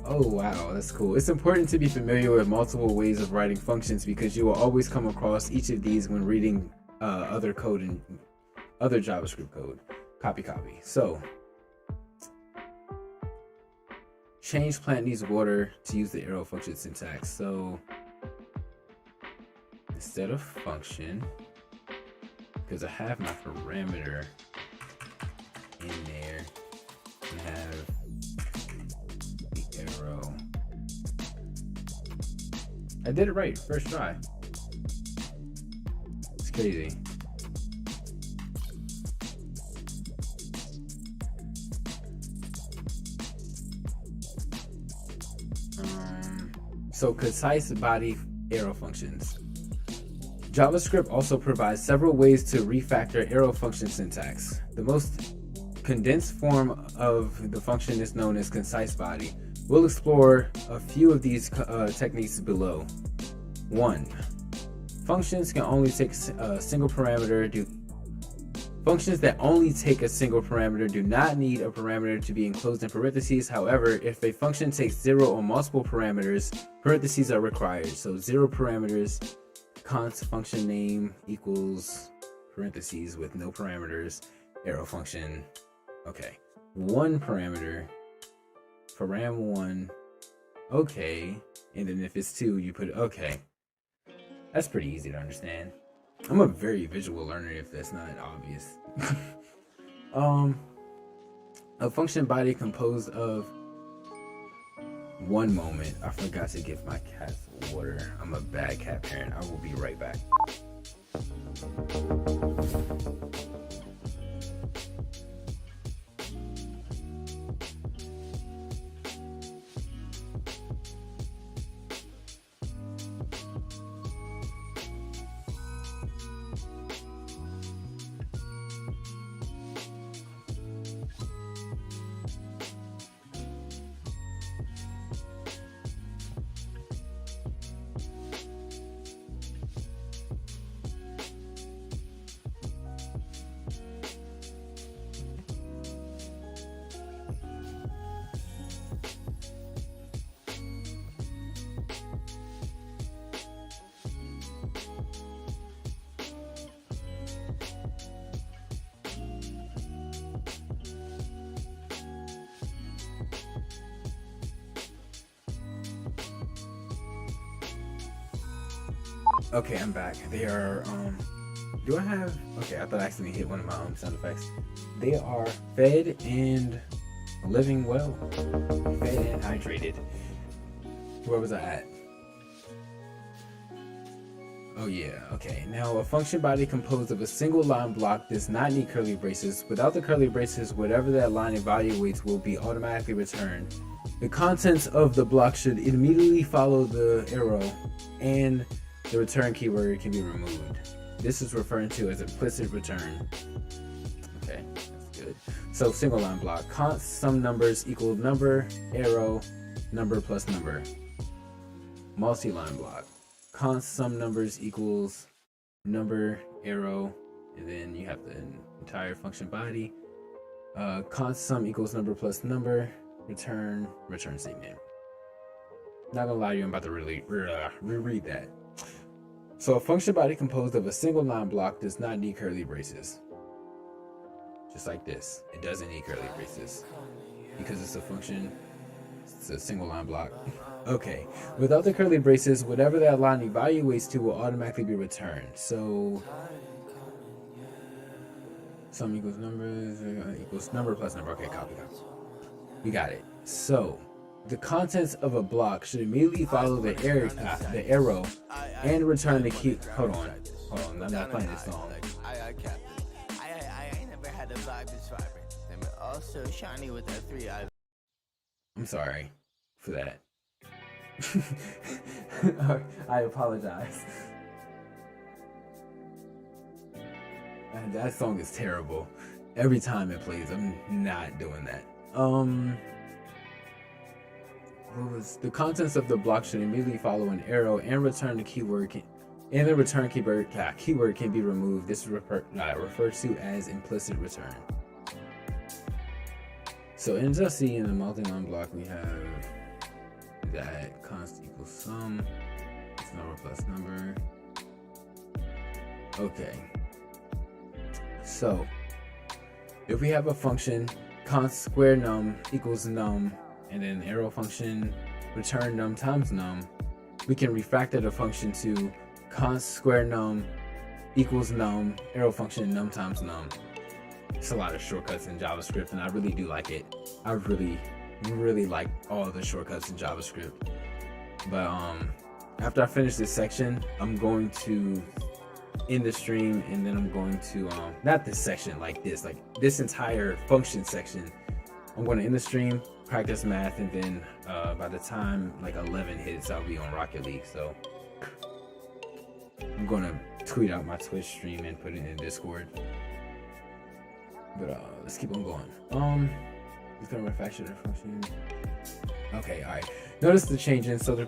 Oh wow, that's cool. It's important to be familiar with multiple ways of writing functions because you will always come across each of these when reading other code and other JavaScript code. Copy. So change plant needs water to use the arrow function syntax. So instead of function, because I have my parameter in there, and have the arrow. I did it right first try. It's crazy. So concise body arrow functions. JavaScript also provides several ways to refactor arrow function syntax. The most condensed form of the function is known as concise body. We'll explore a few of these techniques below. 1. Functions can only take a single parameter. Functions that only take a single parameter do not need a parameter to be enclosed in parentheses. However, if a function takes 0 or multiple parameters, parentheses are required. So 0 parameters, const function name equals parentheses with no parameters, arrow function. Okay, 1 parameter, param1, okay, and then if it's 2, you put okay. That's pretty easy to understand. I'm a very visual learner if that's not obvious. A function body composed of one moment. I forgot to give my cats water. I'm a bad cat parent. I will be right back. Okay, I'm back. They are, do I have, okay, I thought I accidentally hit one of my own sound effects. They are fed and living well. Fed and hydrated. Where was I at? Oh yeah, okay. Now a function body composed of a single line block does not need curly braces. Without the curly braces, whatever that line evaluates will be automatically returned. The contents of the block should immediately follow the arrow, and the return keyword can be removed. This is referred to as implicit return. Okay, that's good. So single line block, const sum numbers equal number, arrow, number plus number. Multi-line block, const sum numbers equals number, arrow, and then you have the entire function body. Const sum equals number plus number, return statement. Not gonna lie to you, I'm about to reread that. So a function body composed of a single line block does not need curly braces. Just like this, it doesn't need curly braces because it's a function. It's a single line block. Okay, without the curly braces, whatever that line evaluates to will automatically be returned. So sum equals numbers equals number plus number. Okay, copy. We got it. So the contents of a block should immediately follow the arrow and return the key. Hold on, I'm not playing this song. I ain't never had a vibe this vibrant. And also shiny with that 3 eye. I'm sorry for that. I apologize. And that song is terrible. Every time it plays, I'm not doing that. What was the contents of the block should immediately follow an arrow and return the keyword. And the return keyword can be removed. This is referred to as implicit return. So in just in the multi-line block, we have that const equals sum. It's number plus number. Okay. So if we have a function const square num equals num, and then arrow function return num times num, we can refactor the function to const square num equals num, arrow function num times num. It's a lot of shortcuts in JavaScript, and I really do like it. I really like all the shortcuts in JavaScript. But after I finish this section, I'm going to end the stream, and then I'm going to not this section, like this entire function section. I'm going to end the stream, practice math, and then by the time like 11 hits, I'll be on Rocket League. So I'm going to tweet out my Twitch stream and put it in Discord. But let's keep on going. It's gonna refactor the function. Okay, all right. Notice the changes. So the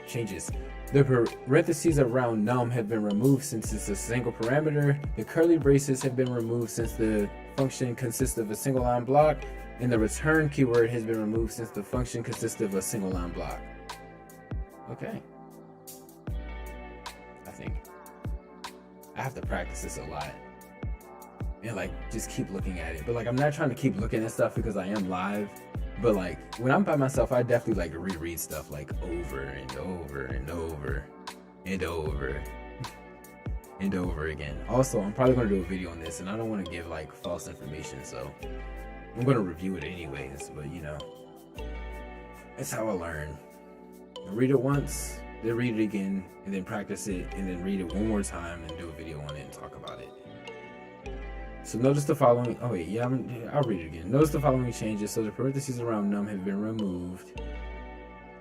changes. The parentheses around num have been removed since it's a single parameter. The curly braces have been removed since the function consists of a single line block, and the return keyword has been removed since the function consists of a single line block. Okay. I think I have to practice this a lot. And like just keep looking at it. But like I'm not trying to keep looking at stuff because I am live. But like when I'm by myself, I definitely like to reread stuff like over and over and over and over and over again. Also, I'm probably gonna do a video on this, and I don't want to give like false information, so I'm gonna review it anyways. But you know, that's how I learn. I read it once, then read it again, and then practice it, and then read it one more time and do a video on it and talk about it. So notice the following. Oh wait, yeah, I'll read it again. Notice the following changes. So the parentheses around num have been removed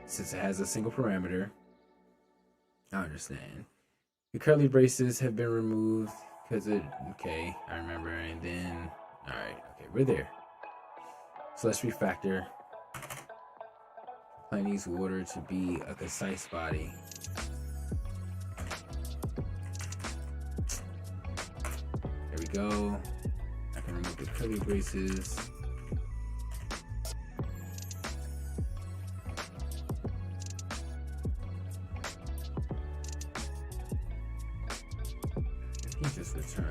since it has a single parameter. I understand. The curly braces have been removed because it. Okay, I remember. And then, all right, okay, we're there. So let's refactor. Plant needs water to be a concise body. There we go. I can remove the curly braces. You just return.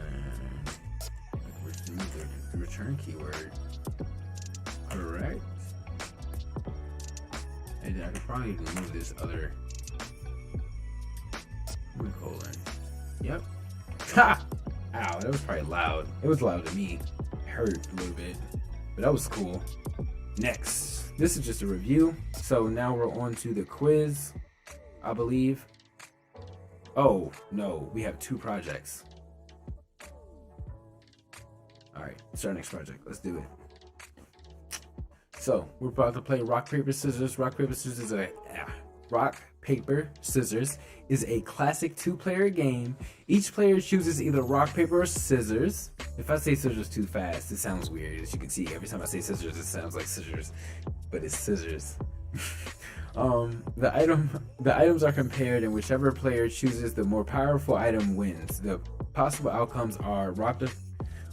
Remove the return keyword. Correct. And I could probably remove this other Semicolon. Yep. Ha! Ow, that was probably loud. It was loud to me. It hurt a little bit. But that was cool. Next. This is just a review. So now we're on to the quiz, I believe. Oh, no. We have 2 projects. Alright, let's start our next project. Let's do it. So, we're about to play rock, paper, scissors. Rock, paper, scissors is a classic 2-player game. Each player chooses either rock, paper, or scissors. If I say scissors too fast, it sounds weird. As you can see, every time I say scissors, it sounds like scissors, but it's scissors. The items are compared, and whichever player chooses the more powerful item wins. The possible outcomes are rock.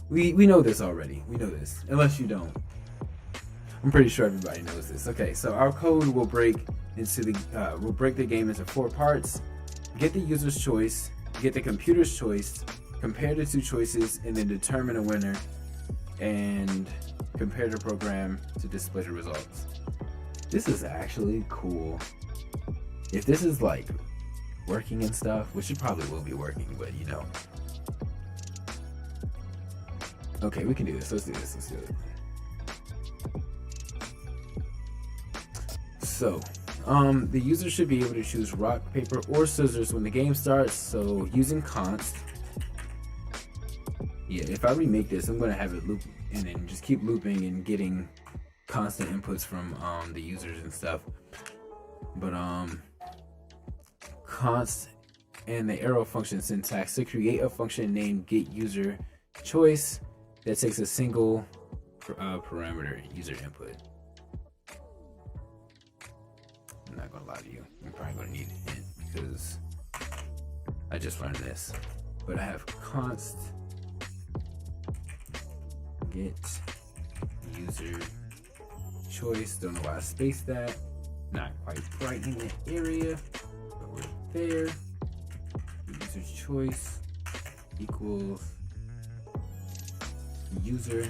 We know this already. We know this, unless you don't. I'm pretty sure everybody knows this. Okay, so our code will break the game into 4 parts. Get the user's choice, get the computer's choice, compare the 2 choices, and then determine a winner, and compare the program to display the results. This is actually cool. If this is like working and stuff, which it probably will be working, but you know. Okay, we can do this. Let's do this. Let's do it. So, the user should be able to choose rock, paper, or scissors when the game starts. So, using const. Yeah, if I remake this, I'm going to have it loop and then just keep looping and getting constant inputs from the users and stuff. But const and the arrow function syntax to create a function named getUserChoice that takes a single parameter user input. I'm not gonna lie to you, I'm probably gonna need a hint because I just learned this. But I have const get user choice. Don't know why I spaced that. Not quite right in the area, but we're there. User choice equals user.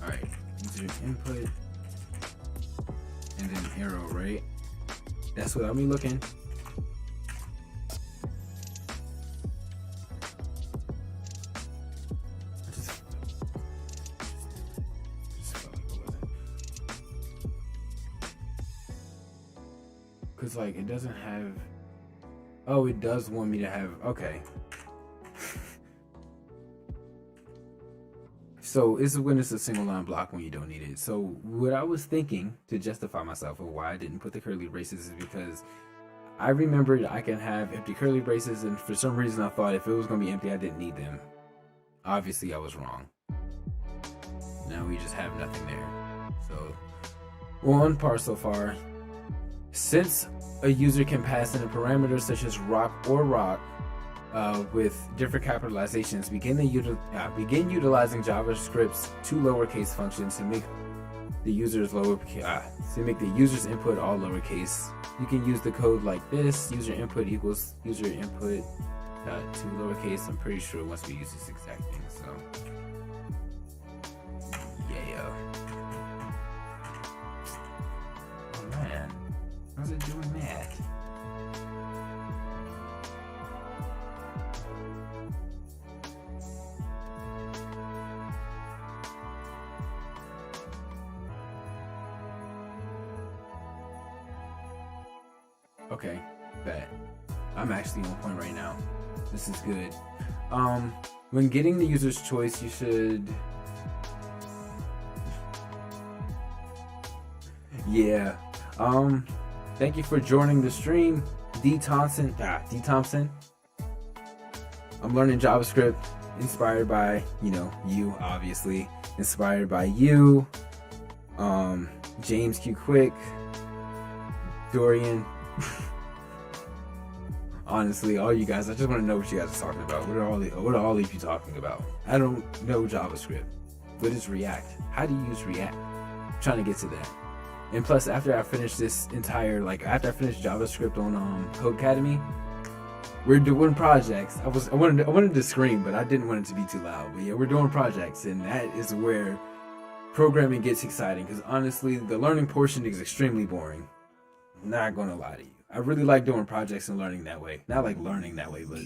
Alright, user input and then arrow, right? That's without me looking. Because like it doesn't have, oh, it does want me to have, okay. So this is when it's a single line block when you don't need it. So what I was thinking to justify myself of why I didn't put the curly braces is because I remembered I can have empty curly braces, and for some reason I thought if it was going to be empty I didn't need them. Obviously I was wrong. Now we just have nothing there. So one part so far. Since a user can pass in a parameter such as rock or rock, with different capitalizations, begin utilizing JavaScript's 2 lowercase functions to make the user's input all lowercase. You can use the code like this: user input equals user input 2 lowercase. I'm pretty sure once we use this exact thing. So yeah. Oh man, how's it doing that? Okay, bet. I'm actually on point right now. This is good. When getting the user's choice, you should... Yeah. Thank you for joining the stream, D. Thompson. I'm learning JavaScript, inspired by, you, obviously. Inspired by you, James Q. Quick, Dorian. Honestly, all you guys, I just want to know what you guys are talking about. What are all of you talking about? I don't know JavaScript. What is React? How do you use React? I'm trying to get to that. And plus, after I finish this entire, after I finish JavaScript on Codecademy, we're doing projects. I wanted to scream, but I didn't want it to be too loud. But yeah, we're doing projects, and that is where programming gets exciting. Because honestly, the learning portion is extremely boring. Not gonna lie to you. I really like doing projects and learning that way. Not like learning that way, but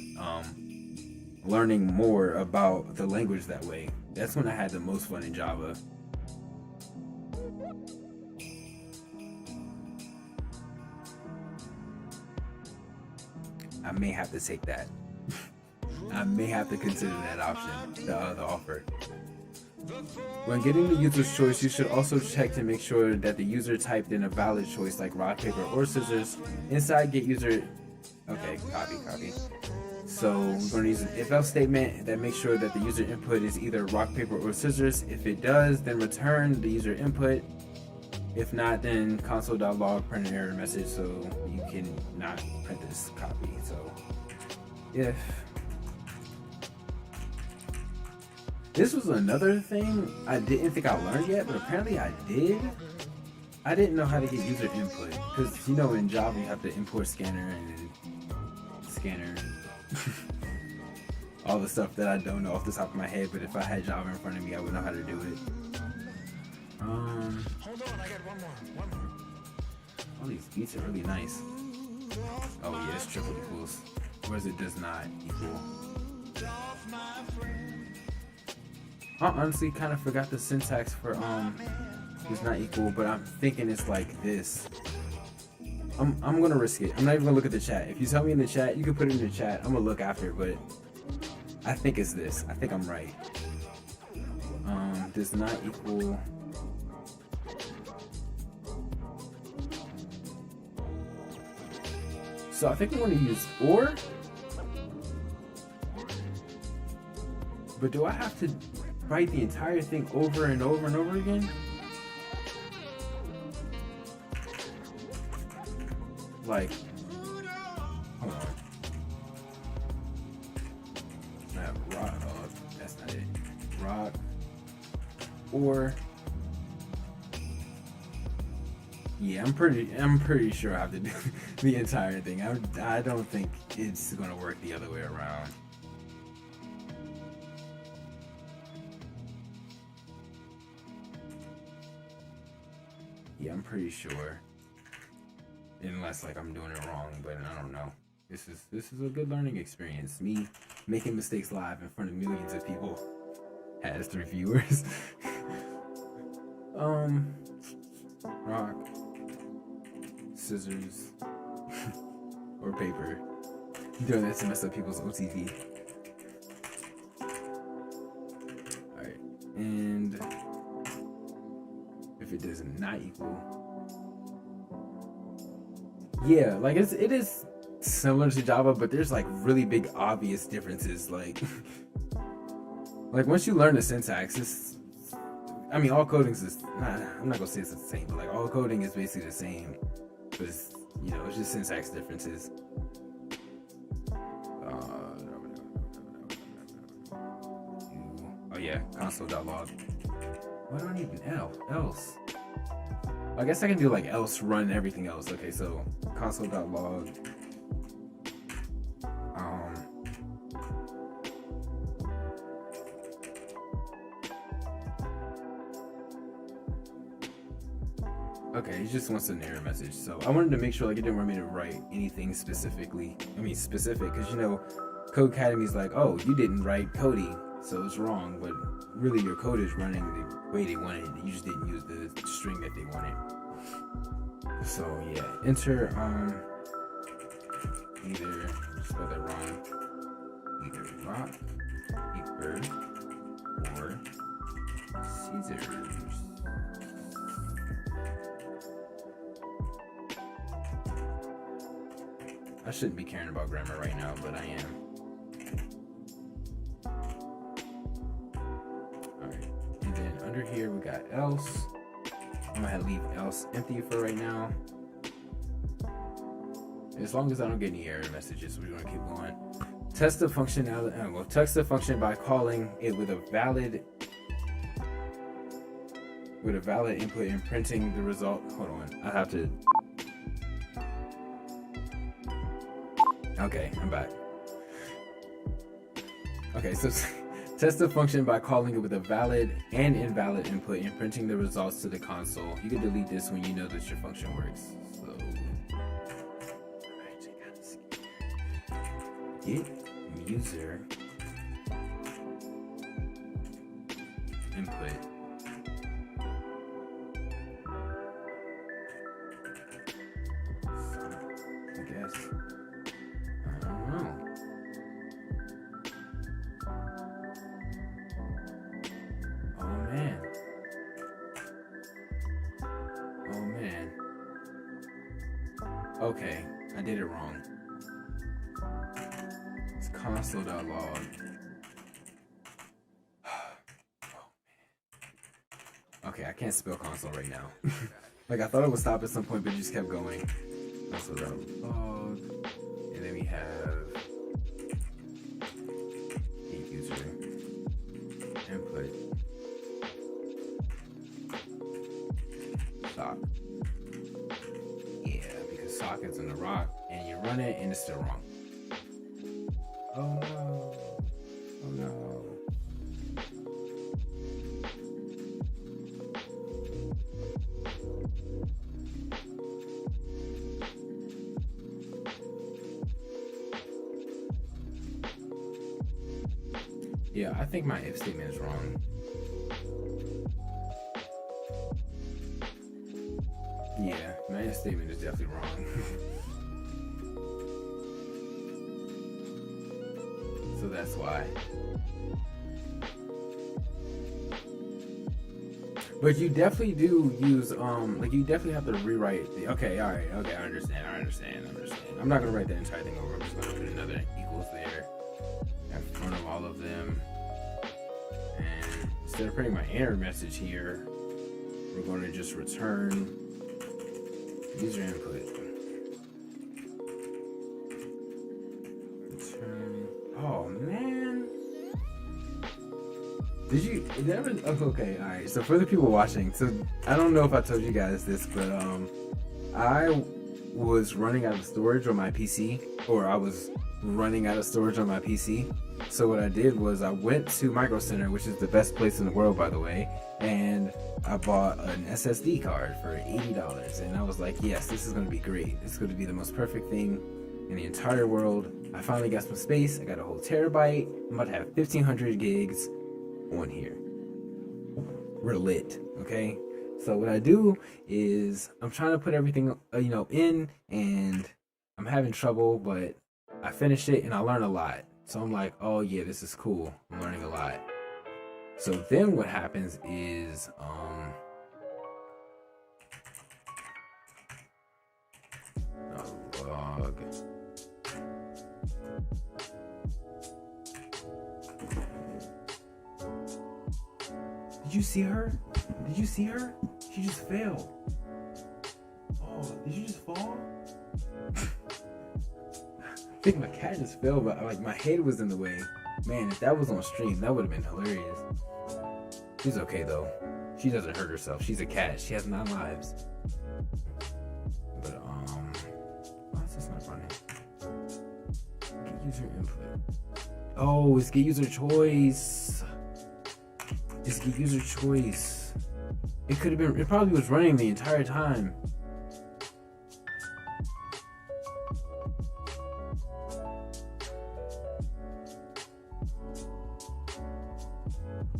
learning more about the language that way. That's when I had the most fun in Java. I may have to take that. I may have to consider that option, the offer. When getting the user's choice, you should also check to make sure that the user typed in a valid choice like rock, paper, or scissors. Inside get user, okay, copy. So we're going to use an if-else statement that makes sure that the user input is either rock, paper, or scissors. If it does, then return the user input. If not, then console.log print an error message so you can not print this copy. So if this was another thing I didn't think I learned yet, but apparently I did. I didn't know how to get user input because you know in Java you have to import scanner and scanner. All the stuff that I don't know off the top of my head, but if I had Java in front of me, I would know how to do it. Hold on, I got one more. All these beats are really nice. Oh yeah, it's triple equals. Whereas it does not equal. I honestly kind of forgot the syntax for does not equal, but I'm thinking it's like this. I'm gonna risk it. I'm not even gonna look at the chat. If you tell me in the chat, you can put it in the chat. I'm gonna look after it, but I think it's this. I think I'm right. Does not equal. So I think I'm gonna use or. But do I have to write the entire thing over and over and over again? Like, hold on. I have rock. Oh, that's not it. Rock. Or. Yeah, I'm pretty sure I have to do the entire thing. I don't think it's gonna work the other way around. Yeah, I'm pretty sure. Unless like I'm doing it wrong, but I don't know. This is a good learning experience. Me making mistakes live in front of millions of people. Has 3 viewers. Rock, scissors, or paper. Doing that to mess up people's OTP. Alright, and if it does not equal, yeah, like it is similar to Java, but there's like really big obvious differences. Like once you learn the syntax, I mean, all coding is I'm not gonna say it's the same, but like all coding is basically the same, but it's, you know, it's just syntax differences. Oh yeah, console.log. Why do I need an else? I guess I can do like else run everything else. Okay, so console.log. Okay, he just wants an error message. So I wanted to make sure like it didn't want me to write anything specific, because you know, Codecademy's like, oh, you didn't write coding, so it's wrong, but really your code is running the way they wanted it. You just didn't use the string that they wanted. So yeah, enter either spell that wrong, either rock, paper, or scissors. I shouldn't be caring about grammar right now, but I am. Alright, and then under here we got else. I'm gonna leave else empty for right now. As long as I don't get any error messages, we're gonna keep going. Test the functionality. Well, test the function by calling it with a valid input and printing the result. Hold on, I have to. Okay, I'm back. Okay, so test the function by calling it with a valid and invalid input and printing the results to the console. You can delete this when you know that your function works. So Get user input. I guess. I don't know. Oh man. Oh man. Okay, I did it wrong. It's console.log. Okay, I can't spell console right now. Like I thought it would stop at some point, but it just kept going. Console.log. And then we have get user input sock. Yeah, because socket's in the rock, and you run it, and it's still wrong. Oh no! Oh no! Yeah, I think my if statement is wrong. Yeah, my if statement is definitely wrong. So that's why. But you definitely do use like you definitely have to rewrite the okay, alright, okay, I understand. I'm not gonna write that entire thing over, I'm just gonna put another equals there in front of all of them. And instead of putting my error message here, we're gonna just return user input. Return. Oh man. Did you never? Okay, all right. So for the people watching, so I don't know if I told you guys this, but I was running out of storage on my PC, or I was running out of storage on my PC. So what I did was I went to Micro Center, which is the best place in the world, by the way, and I bought an SSD card for $80, and I was like, yes, this is going to be great. It's going to be the most perfect thing in the entire world. I finally got some space. I got a whole terabyte. I'm about to have 1,500 gigs on here. We're lit, okay? So what I do is I'm trying to put everything, in, and I'm having trouble, but I finished it and I learned a lot. So I'm like, oh yeah, this is cool. I'm learning a lot. So then what happens is, log. Did you see her? Did you see her? She just fell. Oh, did you just fall? I think my cat just fell, but like my head was in the way. Man, if that was on stream, that would have been hilarious. She's okay though. She doesn't hurt herself. She's a cat. She has 9 lives. But why is this not running? Get user input. Oh, it's get user choice. It's get user choice. It could have been. It probably was running the entire time.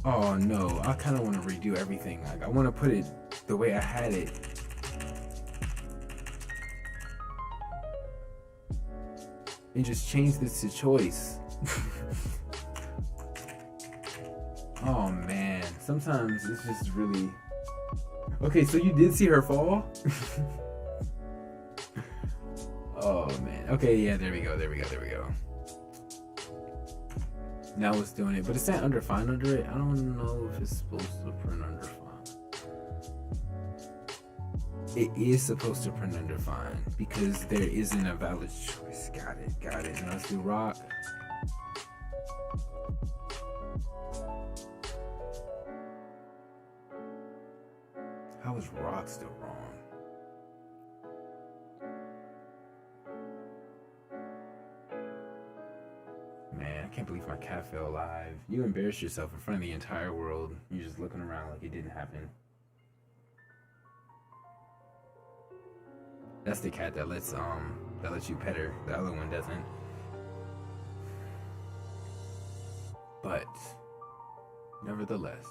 Oh no, I kind of want to redo everything. Like I want to put it the way I had it. And just change this to choice. Oh man, sometimes it's just really... Okay, so you did see her fall? Oh man, okay, yeah, there we go. Now it's doing it, but it's not undefined under it. I don't know if it's supposed to print undefined. It is supposed to print undefined because there isn't a valid choice. Got it. Now let's do rock. How is rock still wrong? Man, I can't believe my cat fell alive. You embarrassed yourself in front of the entire world. You're just looking around like it didn't happen. That's the cat that lets you pet her. The other one doesn't. But nevertheless,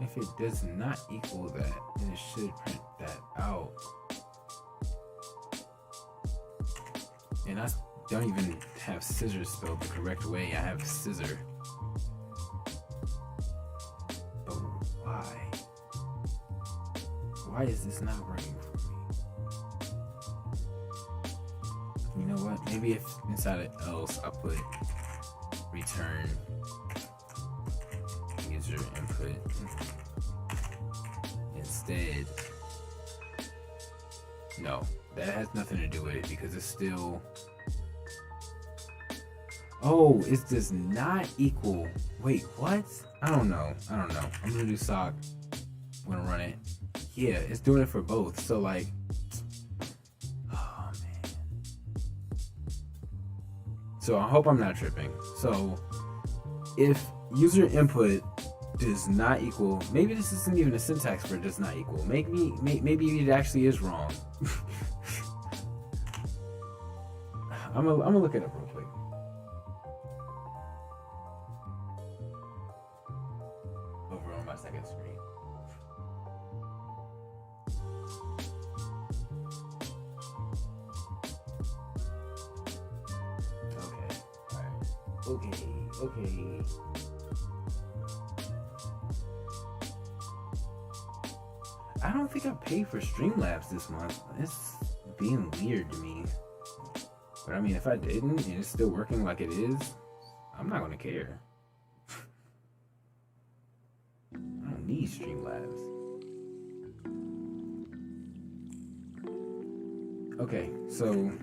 if it does not equal that, then it should print that out. And I don't even have scissors spelled the correct way. I have scissor. But why? Why is this not working for me? You know what? Maybe if inside of else I put return user input instead. No, that has nothing to do with it because it's still. Oh, it does not equal. Wait, what? I don't know. I'm gonna do sock. I'm gonna run it. Yeah, it's doing it for both. So like, oh man. So I hope I'm not tripping. So if user input does not equal, maybe this isn't even a syntax for does not equal. Maybe it actually is wrong. I'm gonna look it up real quick. Over on my second screen. Okay. Alright. Okay. I don't think I paid for Streamlabs this month. It's being weird to me. But I mean, if I didn't and it's still working like it is, I'm not gonna care. I don't need Streamlabs. Okay, so not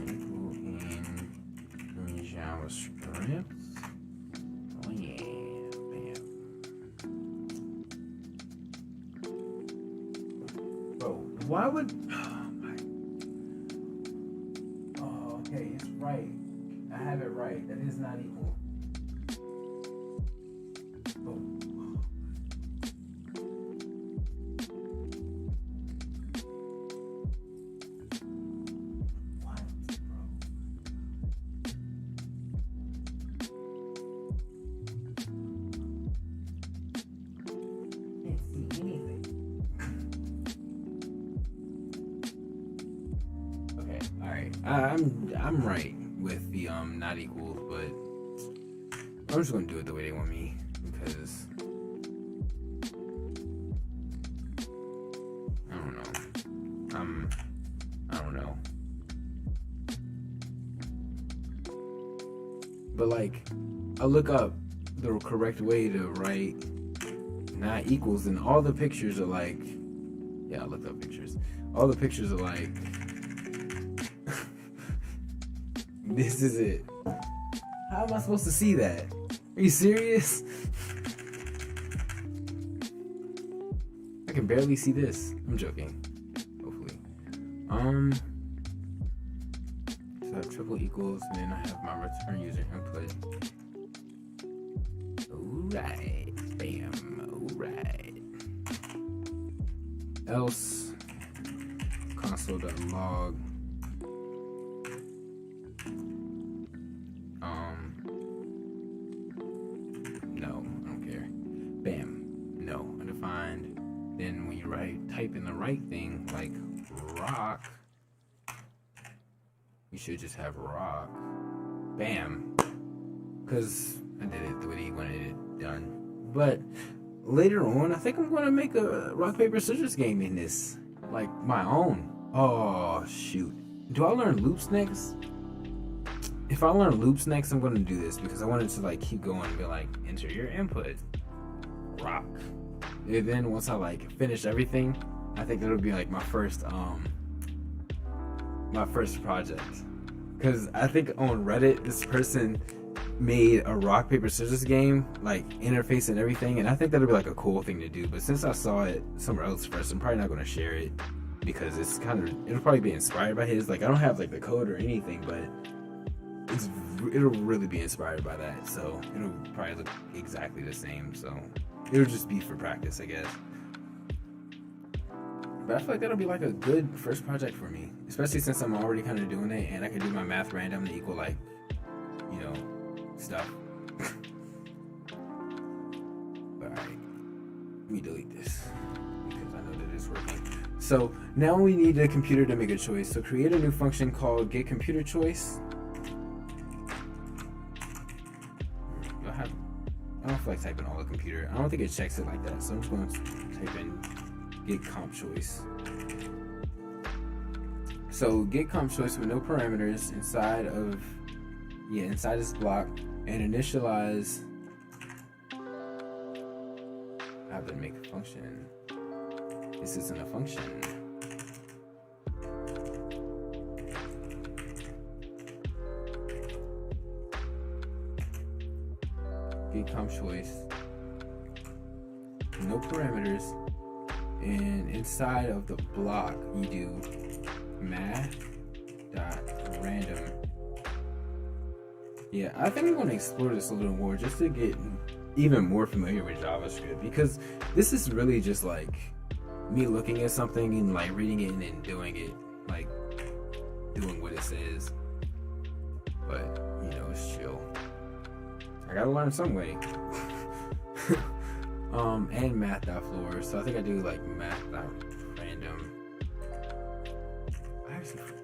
equal in JavaScript. Oh yeah, bam. Bro, why would? Oh, okay, it's right. I have it right. That is not equal. Oh. I'm right with the not equal, but I'm just gonna do it the way they want me because I don't know. But like, I look up the correct way to write not equals, and all the pictures are like, yeah, I looked up pictures. All the pictures are like. This is it. How am I supposed to see that? Are you serious? I can barely see this. I'm joking. Hopefully. So I have triple equals, and then I have my return user input. Alright. Bam. Alright. Else console.log. No, I don't care. Bam. No, undefined. Then when you type in the right thing, like rock, you should just have rock. Bam. Because I did it the way he wanted it done. But later on, I think I'm going to make a rock, paper, scissors game in this. Like my own. Oh, shoot. Do I learn loops next? If I learn loops next, I'm going to do this because I wanted to like keep going and be like, enter your input, rock. And then once I like finish everything, I think it'll be like my first project. Because I think on Reddit, this person made a rock, paper, scissors game, like interface and everything, and I think that'll be like a cool thing to do. But since I saw it somewhere else first, I'm probably not going to share it because it'll probably be inspired by his. Like I don't have like the code or anything, but it'll really be inspired by that, so it'll probably look exactly the same. So It'll just be for practice, I guess. But I feel like that'll be like a good first project for me, especially since I'm already kind of doing it, and I can do my math random to equal like, you know, stuff. But alright, let me delete this because I know that it's working. So now we need a computer to make a choice. So create a new function called getComputerChoice. I don't feel like typing all the computer. I don't think it checks it like that. So I'm just going to type in getCompChoice. So getCompChoice with no parameters inside this block, and initialize. I have to make a function. This isn't a function. getCompChoice, no parameters, and inside of the block you do math.random. Yeah, I think I'm going to explore this a little more just to get even more familiar with JavaScript, because this is really just like me looking at something and like reading it and then doing it, like doing what it says. But you know, it's chill. I gotta learn some way. And math.floor. So I think I do like math.random. I actually forgot.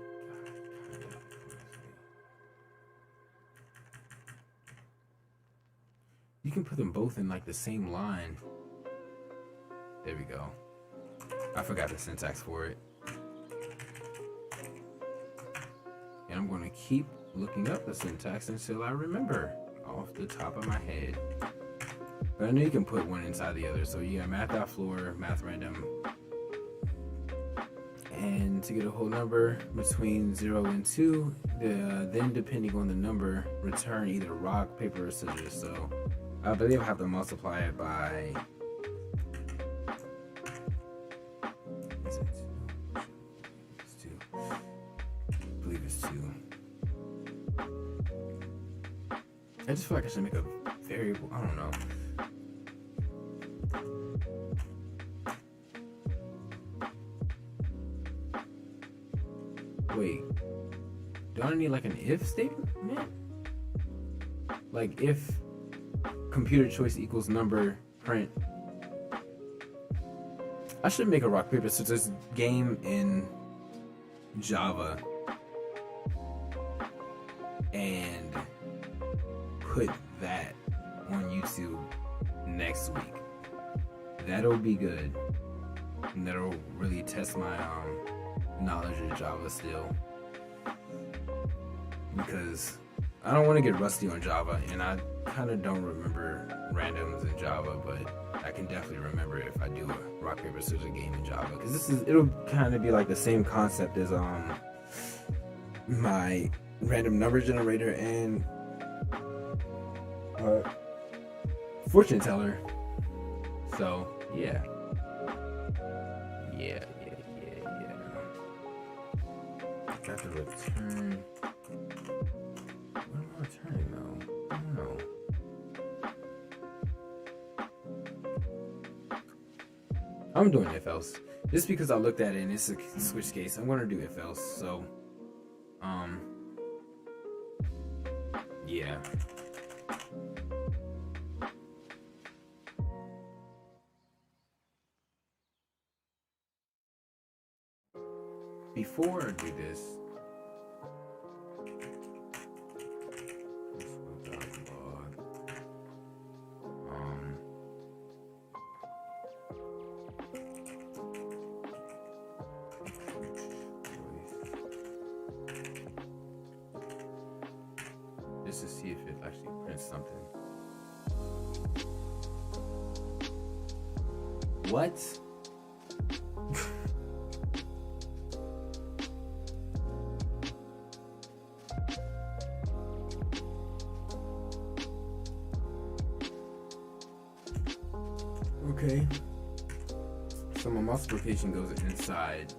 You can put them both in like the same line. There we go. I forgot the syntax for it. And I'm going to keep looking up the syntax until I remember off the top of my head. But I know you can put one inside the other. So you got math.floor, math random. And to get a whole number between 0 and 2, then depending on the number, return either rock, paper, or scissors. So I believe I have to multiply it by... Is it 2? It's 2. I believe it's 2. I just feel like I should make a variable. I don't know. Wait. Do I need like an if statement? Like if computer choice equals number, print. I should make a rock paper scissors game in Java and put that on YouTube next week. That'll be good. And that'll really test my knowledge of Java still. Because I don't want to get rusty on Java, and I kind of don't remember randoms in Java, but I can definitely remember if I do a rock paper scissors game in Java, because it'll kind of be like the same concept as my random number generator and fortune teller. So yeah. Got to return. What am I returning though? I don't know. I'm doing if else. Just because I looked at it and it's a switch case, I'm gonna do if else. So yeah. Before I do this, just to see if it actually prints something. What? Okay. So my multiplication goes inside.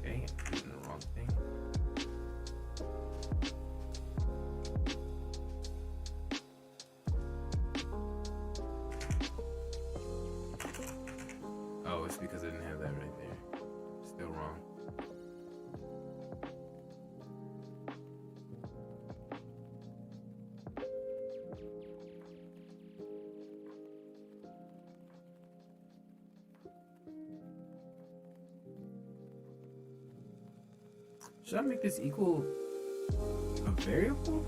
Okay, I'm doing the wrong thing. X because I didn't have that right there. Still wrong. Should I make this equal a variable?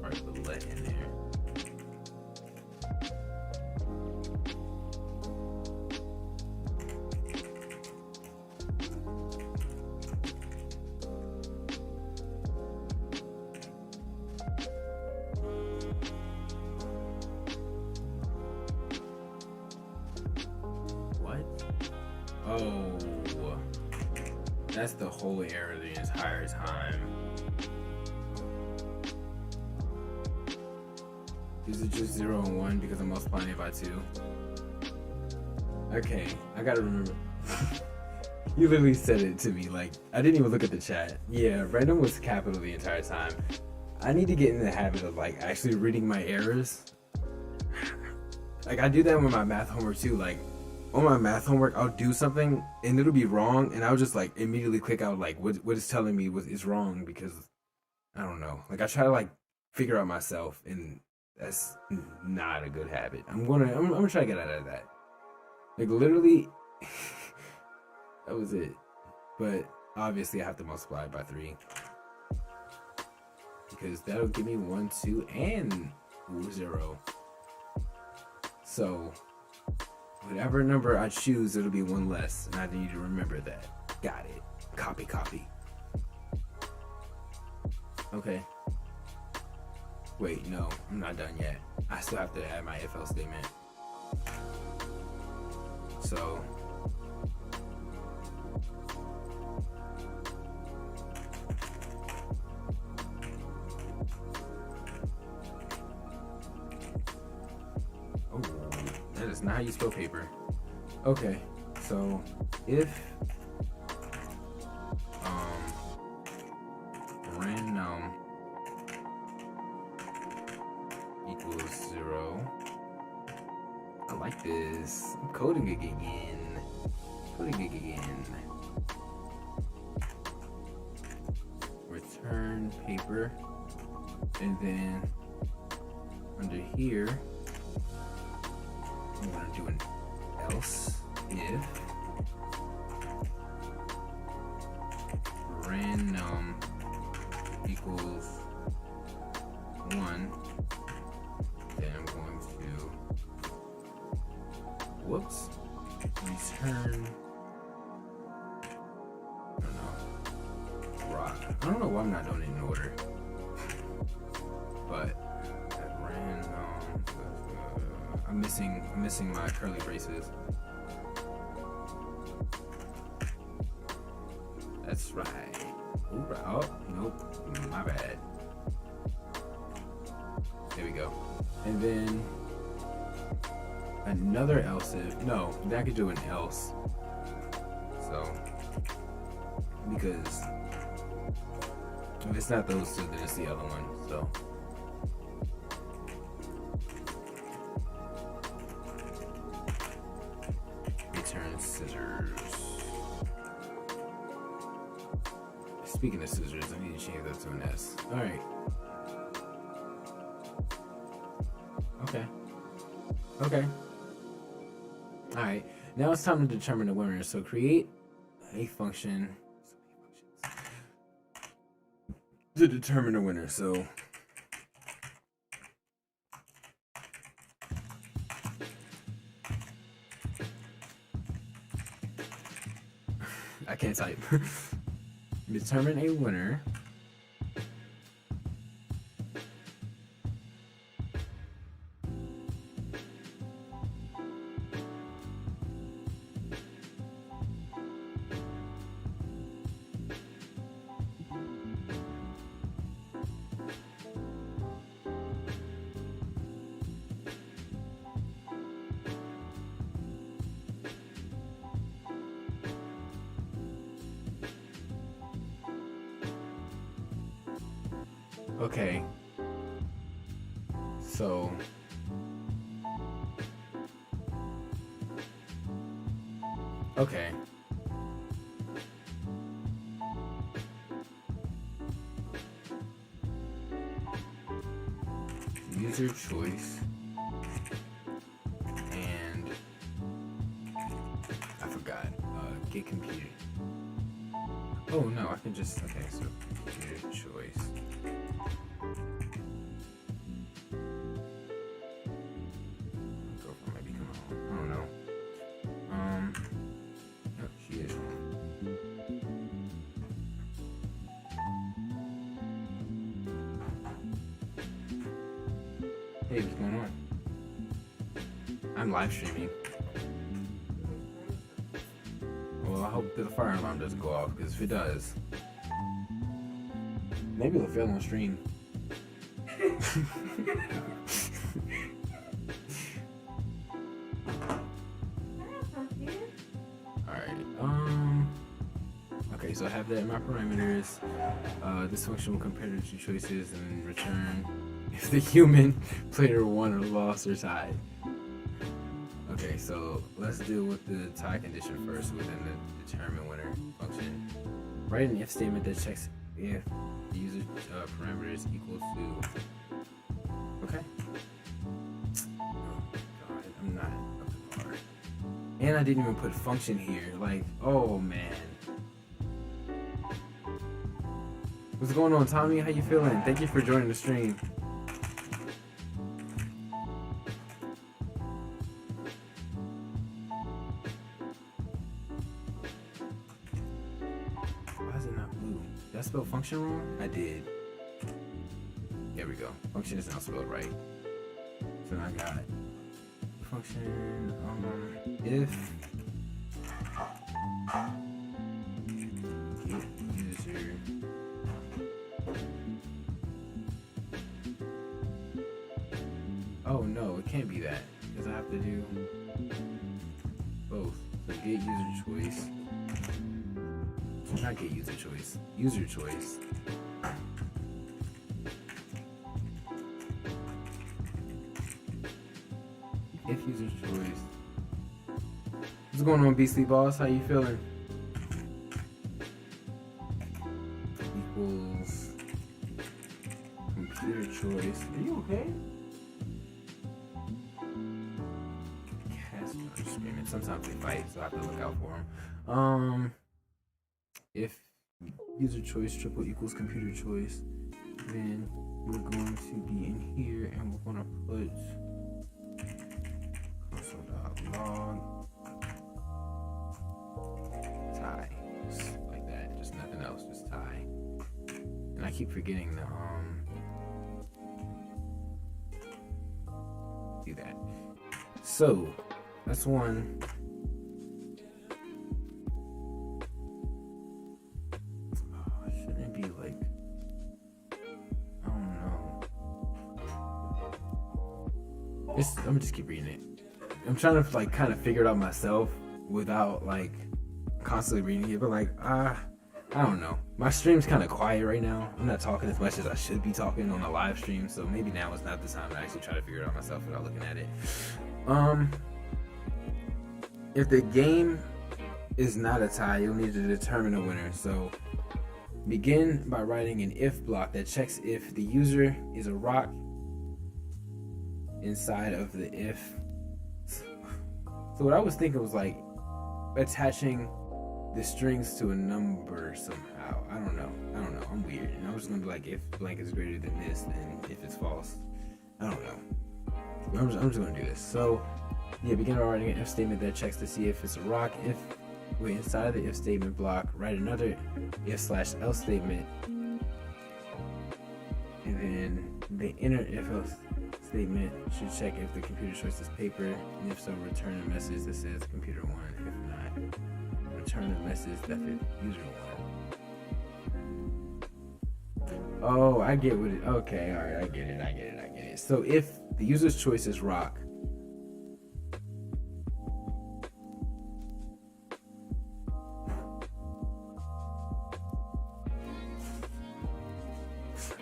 Alright, put let in there. Oh, that's the whole error the entire time. Is it just 0 and 1 because I'm multiplying it by 2? Okay, I gotta remember. You literally said it to me, like, I didn't even look at the chat. Yeah, random was capital the entire time. I need to get in the habit of, like, actually reading my errors. Like, I do that with my math homework too, like, on my math homework, I'll do something and it'll be wrong, and I'll just like immediately click out like what it's telling me is wrong, because I don't know. Like, I try to like figure out myself, and that's not a good habit. I'm gonna try to get out of that. Like, literally, that was it. But obviously, I have to multiply it by 3 because that'll give me 1, 2, and 0. So whatever number I choose, it'll be 1 less, and I need to remember that. Got it. Copy. Okay. Wait, no, I'm not done yet. I still have to add my if else statement. So that is not how you spell paper. Okay, so if random equals 0, I like this. I'm coding again. Return paper, and then under here I'm gonna do an else if random equals 1, then I'm going to return, I don't know, rock. I don't know why I'm not doing it in order, but at random, I'm missing my curly braces. That's right. Ooh, oh, nope, my bad. There we go. And then another else if, no, I could do an else. So, because if it's not those two, then it's the other one, so. Return scissors. Speaking of scissors, I need to change that to an S. Alright. Okay. Alright. Now it's time to determine the winner. So create a function to determine the winner. So I can't type. Determine a winner. Okay. So okay. User choice, and I forgot, get computer. Oh no, I can just, okay, so computer choice. Girlfriend might be coming home, I don't know. Oh, she is home. Hey, what's going on? I'm live streaming. Well, I hope the fire alarm doesn't go off, because if it does, maybe it'll fail on stream. Alright, okay, so I have that in my parameters. This function will compare the two choices and return if the human player won or lost or tied. Okay, so let's deal with the tie condition first within the determine winner function. Write an if statement that checks if the user parameters equal to. Okay. Oh God, I'm not up to par. And I didn't even put function here. Like, oh man. What's going on, Tommy? How you feeling? Thank you for joining the stream. Did I spell function wrong? I did. There we go. Function is now spelled right. So now I got function if get user oh no, it can't be that because I have to do both. So get user choice. Not get user choice. User choice. If user choice. What's going on, Beastly Boss? How you feeling? Equals computer choice. Are you okay? Cats are screaming. Sometimes they fight, so I have to look out for them. If user choice triple equals computer choice, then we're going to be in here and we're going to put console.log tie, just like that, just nothing else, just tie. And I keep forgetting to do that. So that's one. I'm gonna just keep reading it. I'm trying to like kind of figure it out myself without like constantly reading it, but like I don't know. My stream's kind of quiet right now. I'm not talking as much as I should be talking on a live stream, so maybe now is not the time to actually try to figure it out myself without looking at it. If the game is not a tie, you'll need to determine a winner. So begin by writing an if block that checks if the user is a rock inside of the if. So what I was thinking was like attaching the strings to a number somehow. I don't know. I'm weird. And I was just gonna be like, if blank is greater than this, then if it's false. I don't know. I'm just gonna do this. So yeah, begin by writing an if statement that checks to see if it's a rock. If we're inside of the if statement block, write another if/else statement, and then the inner if else statement should check if the computer choice is paper, and if so, return a message that says computer one. If not, return a message that the user one. Oh, I get what it. Okay, all right, I get it. So if the user's choice is rock,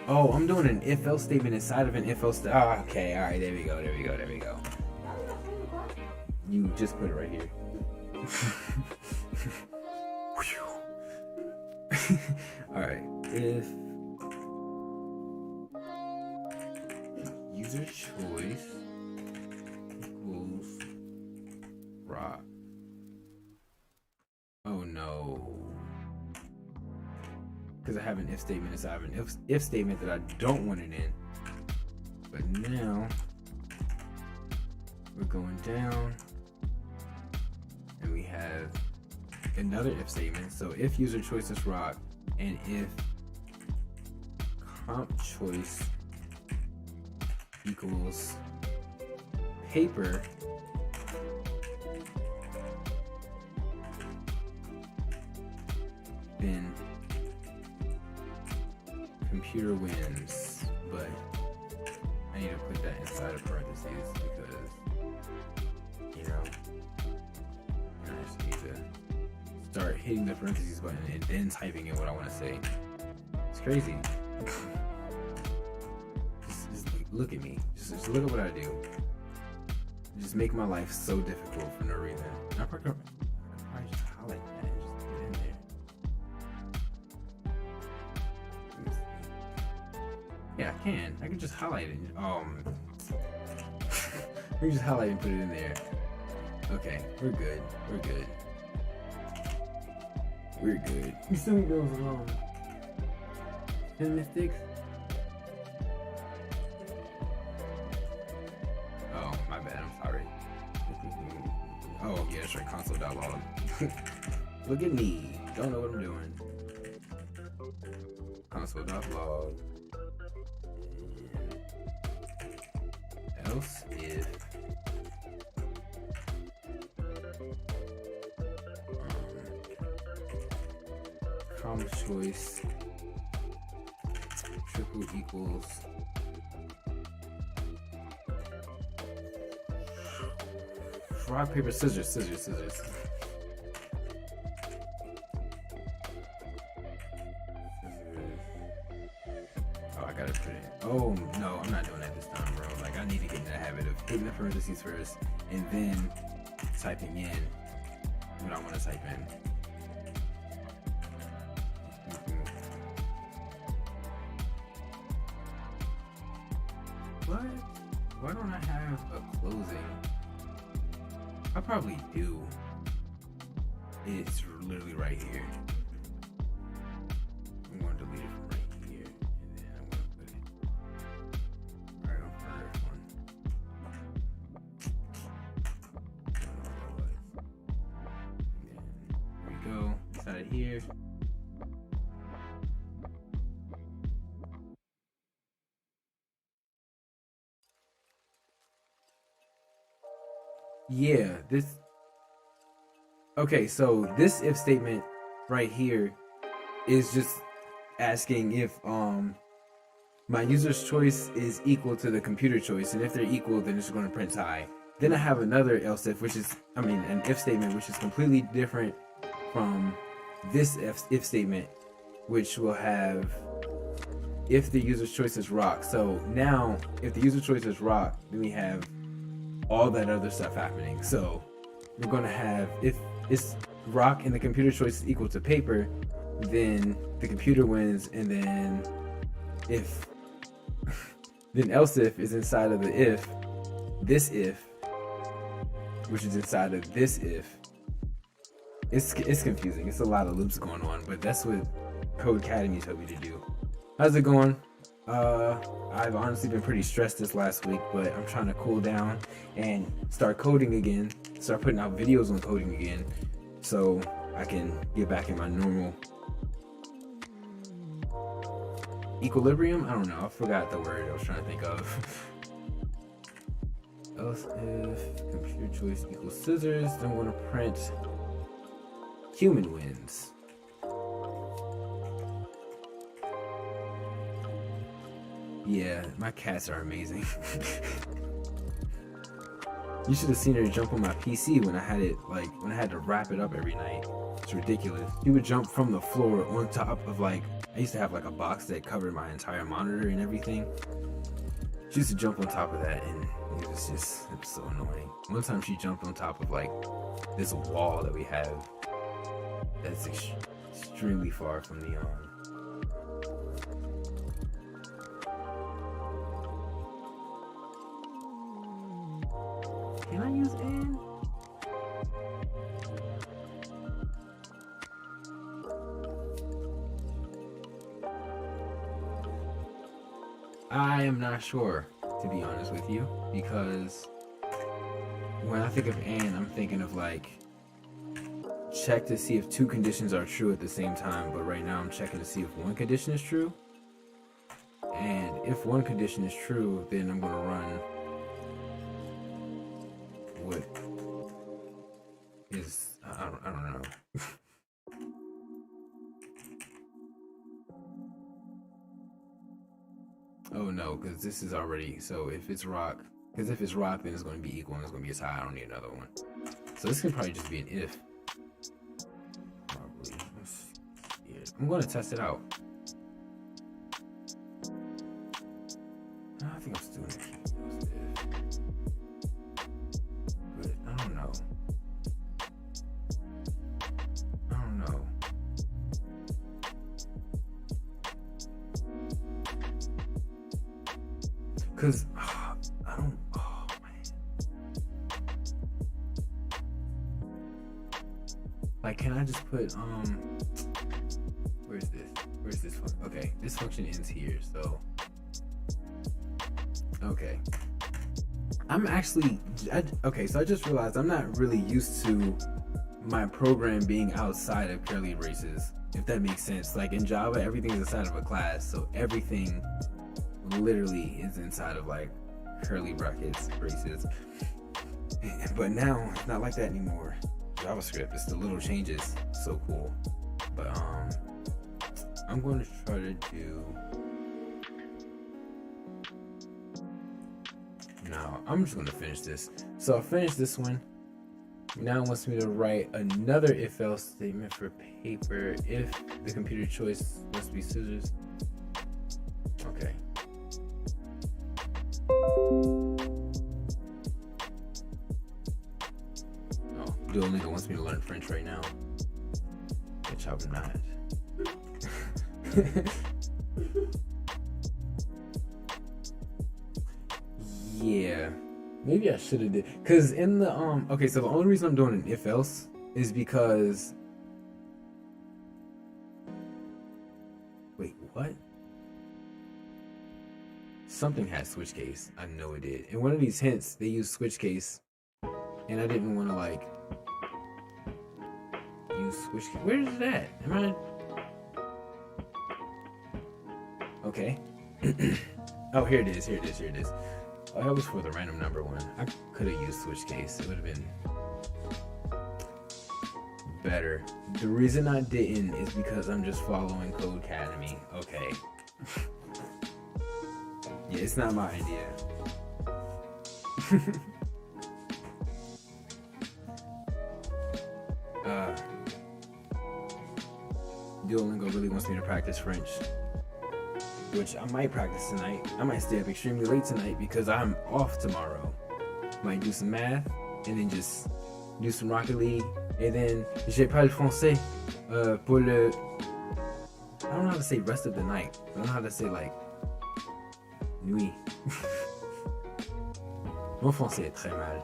oh, Oh, I'm doing an if-else statement inside of an if-else. Oh, okay, all right, there we go. You just put it right here. All right, if user choice equals rock. Oh no. Because I have an if statement inside of an if statement that I don't want it in. But now we're going down and we have another if statement. So if user choice is rock and if comp choice equals paper, then computer wins. But I need to put that inside of parentheses because, you know, I just need to start hitting the parentheses button and then typing in what I want to say. It's crazy. just look at me. Just look at what I do. Just make my life so difficult for no reason. I probably just highlight that and just get in there. Yeah, I can. I can just highlight it. We can just highlight and put it in there. Okay, we're good. You still need those 10 mystics? Oh, my bad. I'm sorry. Oh, yeah, that's right. Console.log. Look at me. Don't know what I'm doing. Console.log. Else if comma choice triple equals rock paper scissors. Oh, I gotta put it. Oh no, I'm not doing that this time, bro. Like, I need to get in the habit of hitting the parentheses first and then typing in what I want to type in. What? Why don't I have a closing? I probably do. It's literally right here. I'm going to delete it from right here, and then I'm going to put it right on first one. And then here we go. Inside of here. Yeah, this. Okay, so this if statement right here is just asking if my user's choice is equal to the computer choice, and if they're equal, then it's going to print high. Then I have another else if, which is, an if statement, which is completely different from this if statement, which will have if the user's choice is rock. So now, if the user choice is rock, then we have all that other stuff happening. So we're going to have, if it's rock and the computer choice is equal to paper, then the computer wins, and then if then else if is inside of the if, this if, which is inside of this if. It's confusing. It's a lot of loops going on, but that's what Codecademy told me to do. How's it going? I've honestly been pretty stressed this last week, but I'm trying to cool down and start coding again, start putting out videos on coding again, so I can get back in my normal equilibrium. I don't know, I forgot the word I was trying to think of. Else if computer choice equals scissors, then I'm going to print human wins. Yeah, my cats are amazing. You should have seen her jump on my PC when I had it, like, when I had to wrap it up every night. It's ridiculous. She would jump from the floor on top of, like, I used to have, like, a box that covered my entire monitor and everything. She used to jump on top of that, and it was so annoying. One time she jumped on top of, like, this wall that we have that's extremely far from the, Can I use N? I am not sure, to be honest with you, because when I think of and, I'm thinking of like check to see if two conditions are true at the same time, but right now I'm checking to see if one condition is true. And if one condition is true, then I'm gonna run what is I don't know. Oh no, because this is already, so if it's rock, because if it's rock, then it's going to be equal and it's going to be a tie. I don't need another one. So this can probably just be an if. Probably. Yeah. I'm going to test it out. I think I'm still doing it. But I don't know. Cause I don't. Oh man. Like, can I just put Where's this? Where's this function? Okay, this function ends here. So. Okay. I'm actually. Okay, so I just realized I'm not really used to my program being outside of curly braces. If that makes sense. Like in Java, everything is inside of a class, so everything literally is inside of like curly brackets, braces. But now it's not like that anymore. JavaScript, it's the little changes. So cool. But I'm going to try to do. No, I'm just going to finish this. So I finished this one. Now it wants me to write another if-else statement for paper if the computer choice must be scissors. Okay. Oh, Duolingo wants me to learn French right now, which I'm not. Yeah, maybe I should have did, cause in the okay, so the only reason I'm doing an if else is because wait, what? Something had switch case. I know it did. In one of these hints, they used switch case, and I didn't want to like use switch case. Where is that? Am I? Okay. Oh, here it is. Here it is. Here it is. Oh, that was for the random number one. I could have used switch case. It would have been better. The reason I didn't is because I'm just following Codecademy. Okay. Yeah, it's not my idea. Duolingo really wants me to practice French, which I might practice tonight. I might stay up extremely late tonight because I'm off tomorrow. Might do some math and then just do some Rocket League, and then j'ai pas le français pour le. I don't know how to say rest of the night. I don't know how to say like nuit. Mon français est très mal.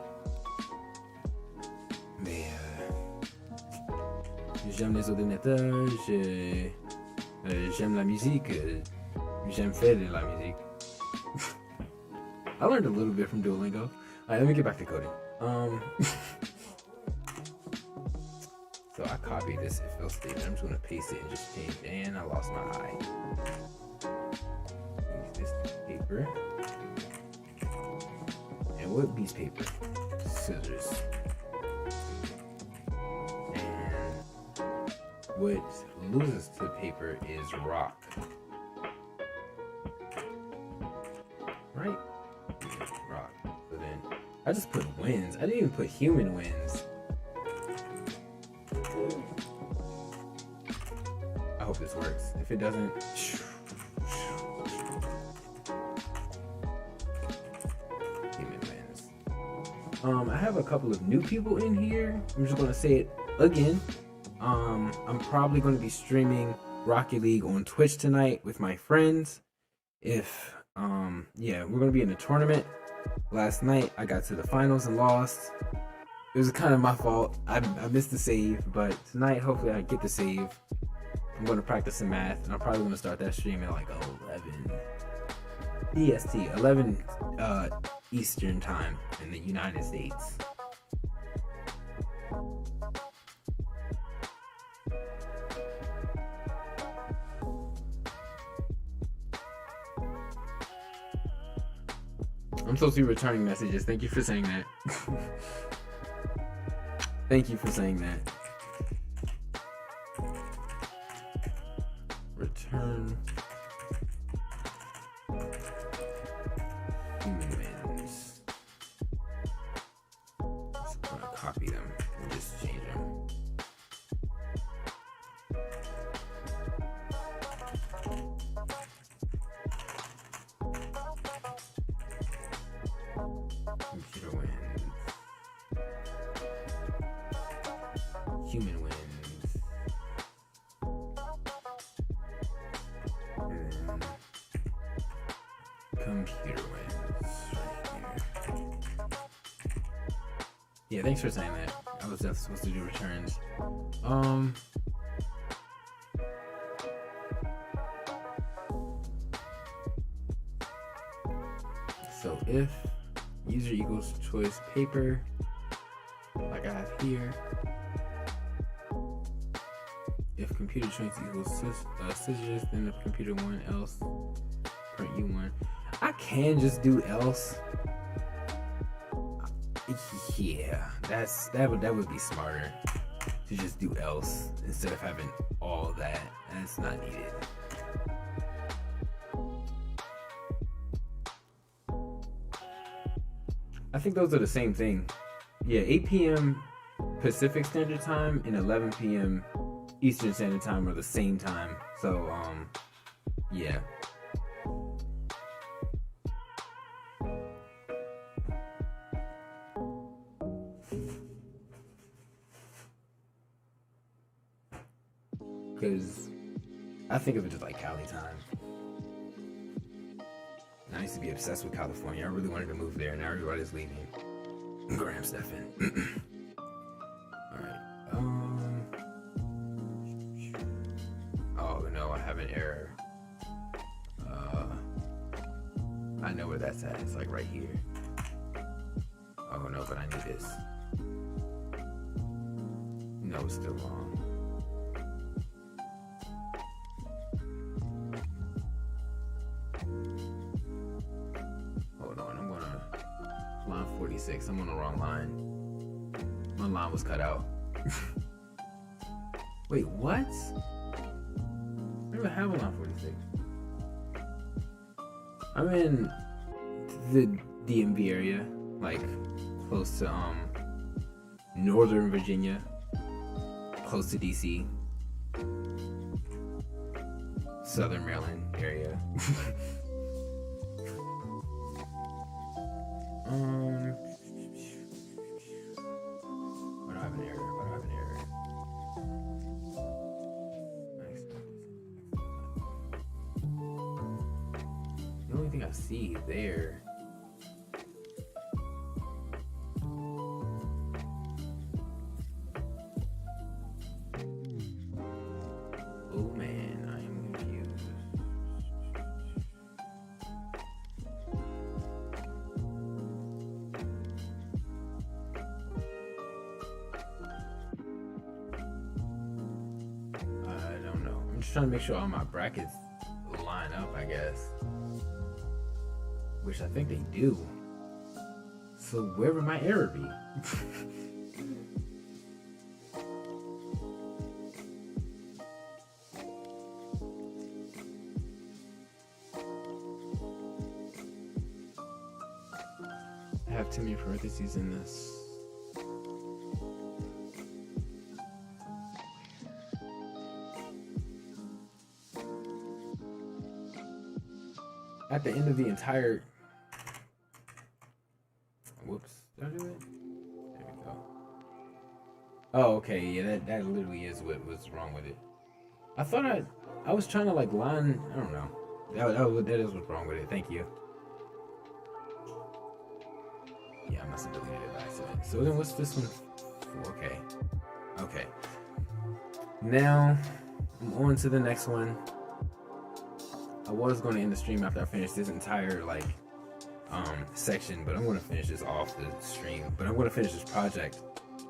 Mais j'aime les ordinateurs, j'aime la musique, j'aime faire de la musique. I learned a little bit from Duolingo. Alright, let me get back to coding. So I copied this if else statement. I'm just gonna paste it and just change. And I lost my eye. Use this paper. And what beats paper? Scissors. And what loses to paper is rock. Right? Rock. So then I I just put wins. I didn't even put human wins. I hope this works. If it doesn't, human wins. I have a couple of new people in here. I'm just gonna say it again. I'm probably gonna be streaming Rocket League on Twitch tonight with my friends. If yeah, we're gonna be in a tournament. Last night I got to the finals and lost. It was kind of my fault. I missed the save, but tonight hopefully I get the save. I'm going to practice some math, and I'm probably going to start that stream at like 11 EST, 11 Eastern time in the United States. I'm supposed to be returning messages. Thank you for saying that. Thank you for saying that. Return human wins. Just gonna copy them and just change them. Computer wins. Human wins. Computer wins right here. Yeah, thanks for saying that. I was definitely supposed to do returns. So if user equals choice paper, like I have here. If computer choice equals scissors, then if computer one else, print U1. I can just do else. Yeah, that would be smarter to just do else instead of having all that. That's not needed. I think those are the same thing. Yeah, 8 p.m. Pacific Standard Time and 11 p.m. Eastern Standard Time are the same time. So, yeah. Because I think of it just like Cali time. And I used to be obsessed with California. I really wanted to move there. Now everybody's leaving. Graham Stephan. Alright. Oh no, I have an error. I know where that's at. It's like right here. Oh no, but I need this. No, it's still wrong. Hold on, I'm gonna line 46. I'm on the wrong line. My line was cut out. Wait, what? I don't even have a line 46. I'm in the DMV area, like close to Northern Virginia, close to DC, Southern Maryland area. Why do I have an error? Why do I have an error? The only thing I see there. Oh man, I am confused. I don't know. I'm just trying to make sure all my brackets line up, I guess. Which I think they do. So where would my error be? I have too many for parentheses in this. At the end of the entire, whoops, did I do it? There we go. Oh, okay, yeah, that literally is what was wrong with it. I thought I was trying to like line, I don't know. That is what's wrong with it. Thank you. Yeah, I must have deleted it by accident. So then what's this one for? Okay. Now I'm on to the next one. I was going to end the stream after I finished this entire like section, but I'm going to finish this off the stream. But I'm going to finish this project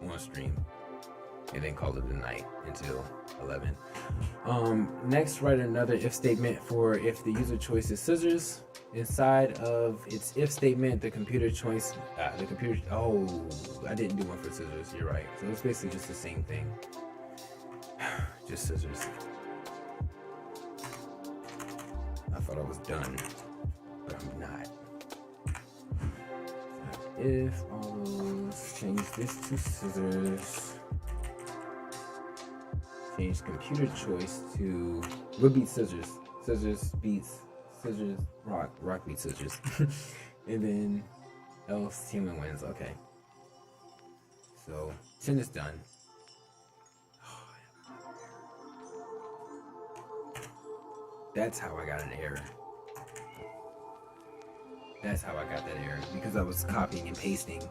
on stream and then call it a night until 11. Next, write another if statement for if the user choice is scissors. Inside of its if statement, the computer choice, oh, I didn't do one for scissors, you're right. So it's basically just the same thing. Just scissors. I thought I was done, but I'm not. If all those, change this to scissors. Change computer choice to would beat scissors. Scissors beats scissors, rock beats scissors. And then else team wins. Okay. So 10 is done. That's how I got an error. That's how I got that error, because I was copying and pasting.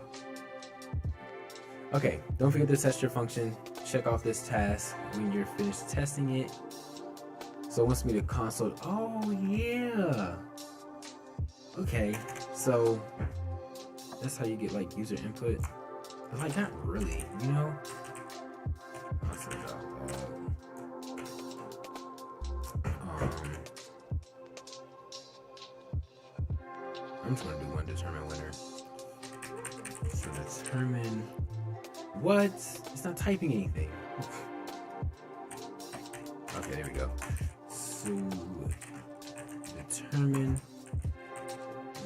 Okay, don't forget the test your function. Check off this task when you're finished testing it. So it wants me to console. Oh yeah. Okay, so that's how you get like user input. But like not really, you know? I'm just gonna do one determine winner. So determine what? It's not typing anything. Okay, there we go. So determine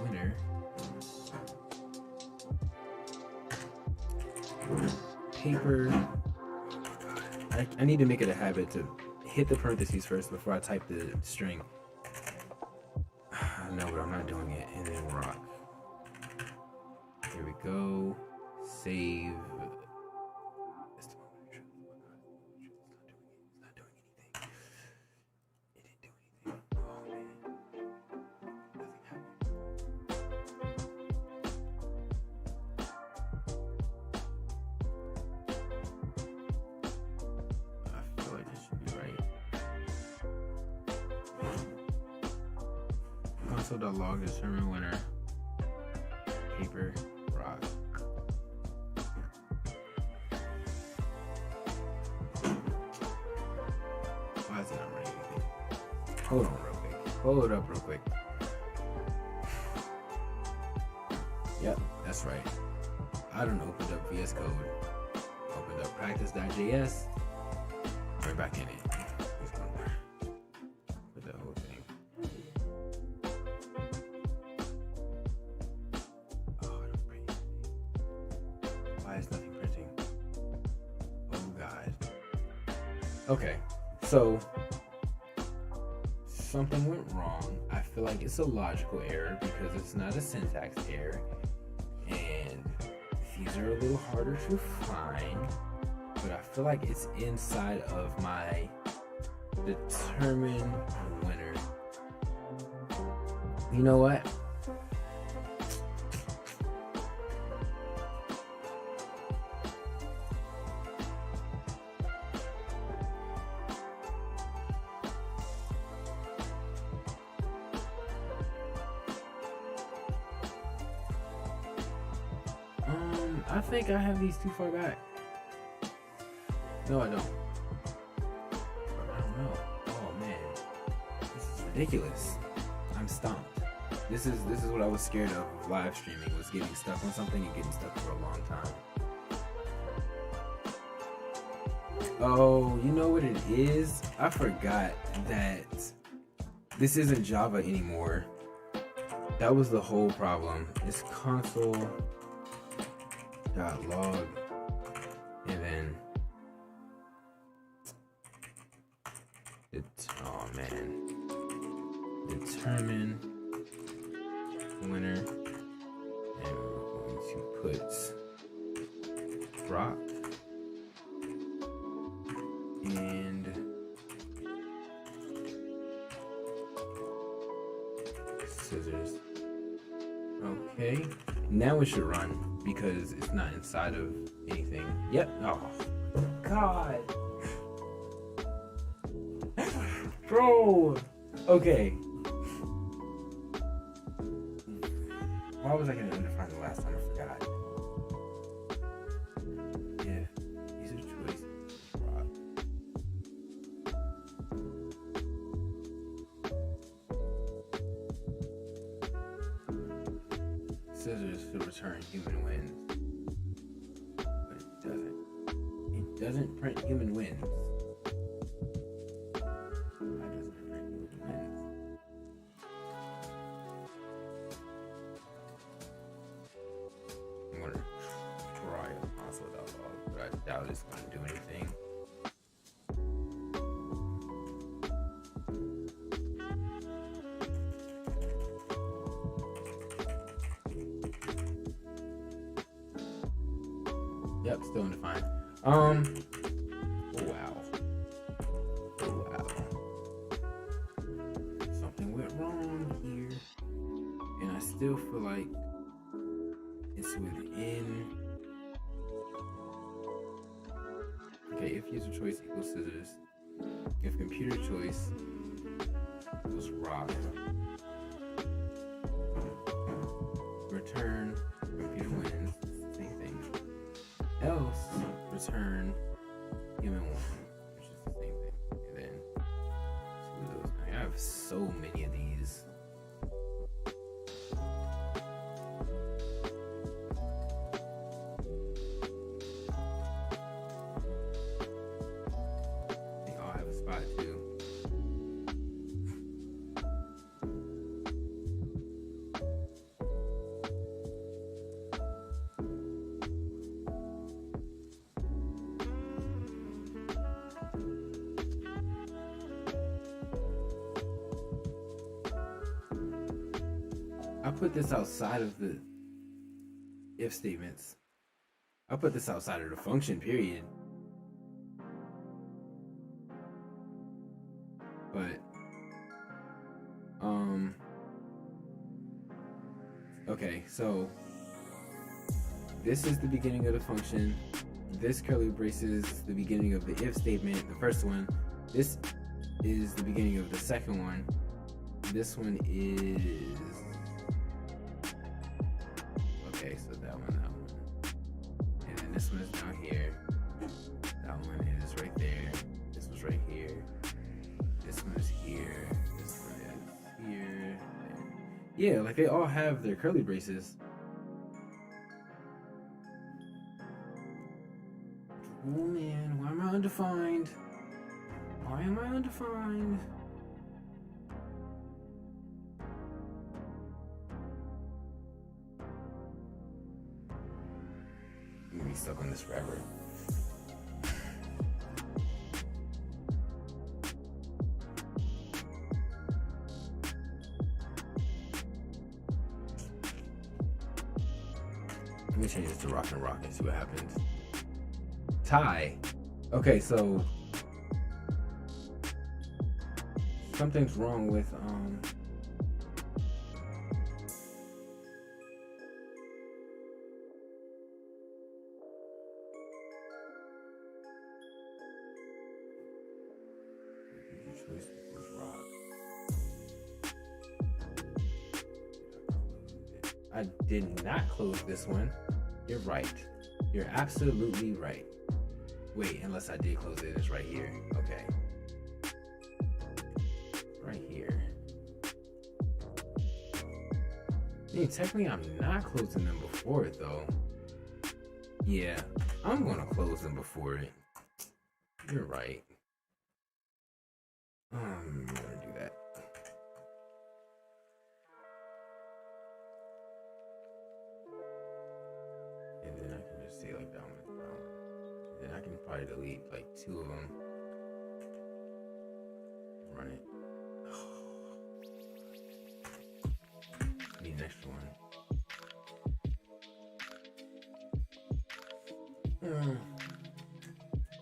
winner. Paper. I need to make it a habit to hit the parentheses first before I type the string. No, but I'm not doing it. And then rock. Here we go. Save. It's not doing anything. It didn't do anything. Oh man. Nothing happened. I feel like this should be right. Console.log determine winner. Paper, rock. Why is it not running anything? Hold on real quick. Hold up real quick. Yep, that's right. I done opened up VS Code. Opened up practice.js. Right back in it. Put that whole thing. Why is nothing printing? Oh God. Okay, so something went wrong. I feel like it's a logical error because it's not a syntax error, and these are a little harder to find, but I feel like it's inside of my determine winner. You know what? I think I have these too far back. No, I don't. I don't know. Oh man, this is ridiculous. I'm stumped. This is what I was scared of live streaming, was getting stuck on something and getting stuck for a long time. Oh, you know what it is? I forgot that this isn't Java anymore. That was the whole problem. It's console. dot log, and then oh man, determine winner, and we're going to put rock and scissors. Okay, now it should run because it's not inside of anything. Yep. Oh God, bro. Okay. Why was I gonna undefine the last time? I forgot. Yeah, user choice. Rock. Scissors to return human wins, but it doesn't. It doesn't print human wins. Why doesn't it print human wins? I'm gonna try a console.log, but I doubt it's gonna do anything. Yep, still undefined. Wow. Wow. Something went wrong here. And I still feel like it's within. Okay, if user choice equals scissors, if computer choice equals rock, return computer wins, same thing. Else return human one, which is the same thing. And then two of those. I have so many of these. They all have a spot too. I put this outside of the if statements. I put this outside of the function, period. But, okay, so this is the beginning of the function. This curly brace is the beginning of the if statement, the first one. This is the beginning of the second one. This one is, okay, so that one. And then this one is down here. That one is right there. This one's right here. This one is here. This one is here. Yeah, like they all have their curly braces. Oh man, why am I undefined? Why am I undefined? I'm gonna be stuck on this forever. Let me change this to rock and rock and see what happens. Tie. Okay, so something's wrong with choice equals rock. I did not close this one. You're right. You're absolutely right. Wait, unless I did close it, it's right here. Okay. Right here. I mean, technically, I'm not closing them before it, though. Yeah, I'm gonna close them before it. You're right. I'm gonna do that. And then I can stay like that one. Then I can probably delete like 2 of them. Run it. Need an extra one.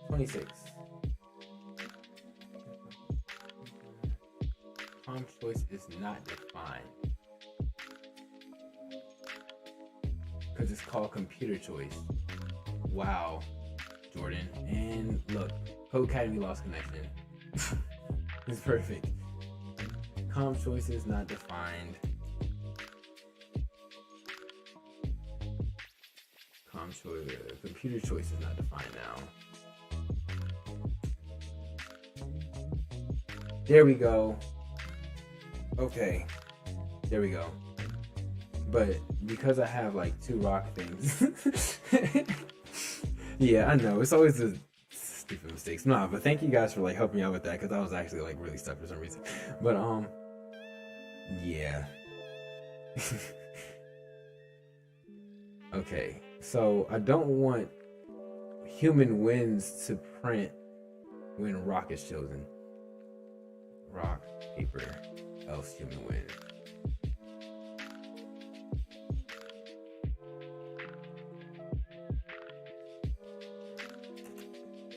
26. Prompt choice is not defined. Because it's called computer choice. Wow, Jordan. And look, Codecademy lost connection. It's perfect. Comp choice is not defined. Computer choice is not defined now. There we go. Okay. There we go. But because I have like 2 rock things. Yeah, I know. It's always the stupid mistakes. Nah, but thank you guys for like helping me out with that, because I was actually like really stuck for some reason. But yeah. Okay, so I don't want human wins to print when rock is chosen. Rock, paper, else human wins.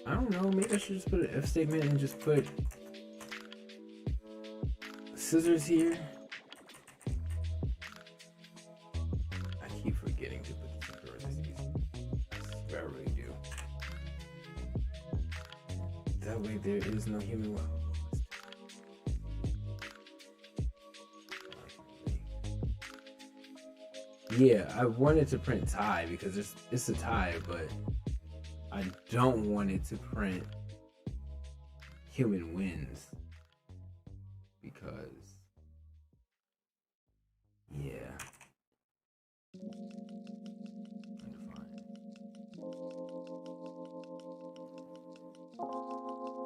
I don't know, maybe I should just put an if statement and just put scissors here. I keep forgetting to put the parentheses. I swear I really do. That way there is no human will. Yeah, I wanted to print tie because it's a tie, but I don't want it to print human wins because, yeah.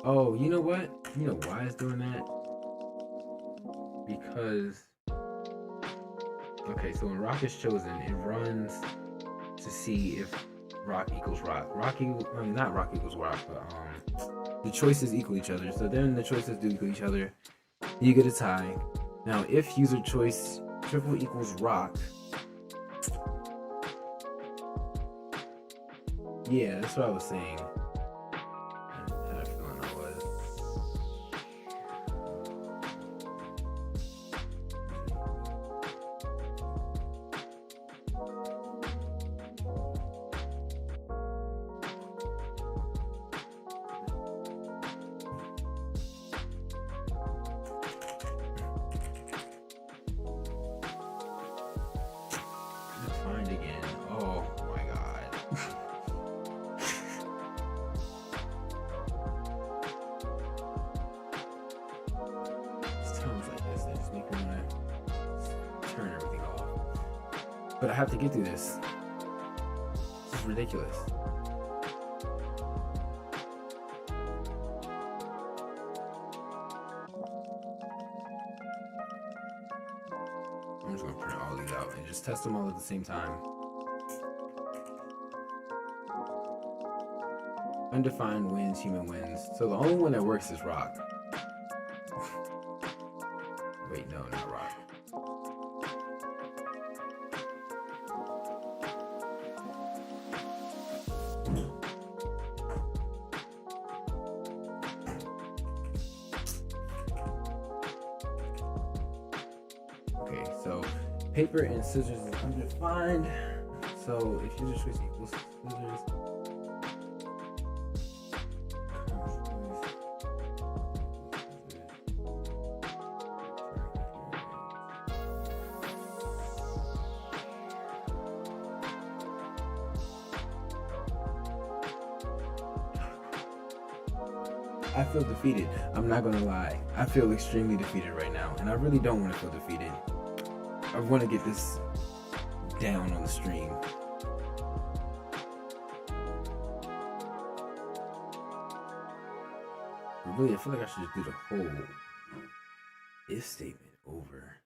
Oh, you know what? You know why it's doing that? Because, okay, so when rock is chosen, it runs to see if rock equals rock. Not rock equals rock, but the choices equal each other. So then the choices do equal each other. You get a tie. Now, if user choice triple equals rock, yeah, that's what I was saying. I had a feeling I was. Find again. Oh my god. It's times like this that just make me want to turn everything off. But I have to get through this. This is ridiculous. I'm just gonna print all these out and just test them all at the same time. Undefined wins, human wins. So the only one that works is rock. Wait, no, not rock. Okay, so paper and scissors is undefined. So if user choice equals scissors, I feel defeated. I'm not gonna lie. I feel extremely defeated right now, and I really don't want to feel defeated. I want to get this down on the stream. But really, I feel like I should just do the whole if statement over.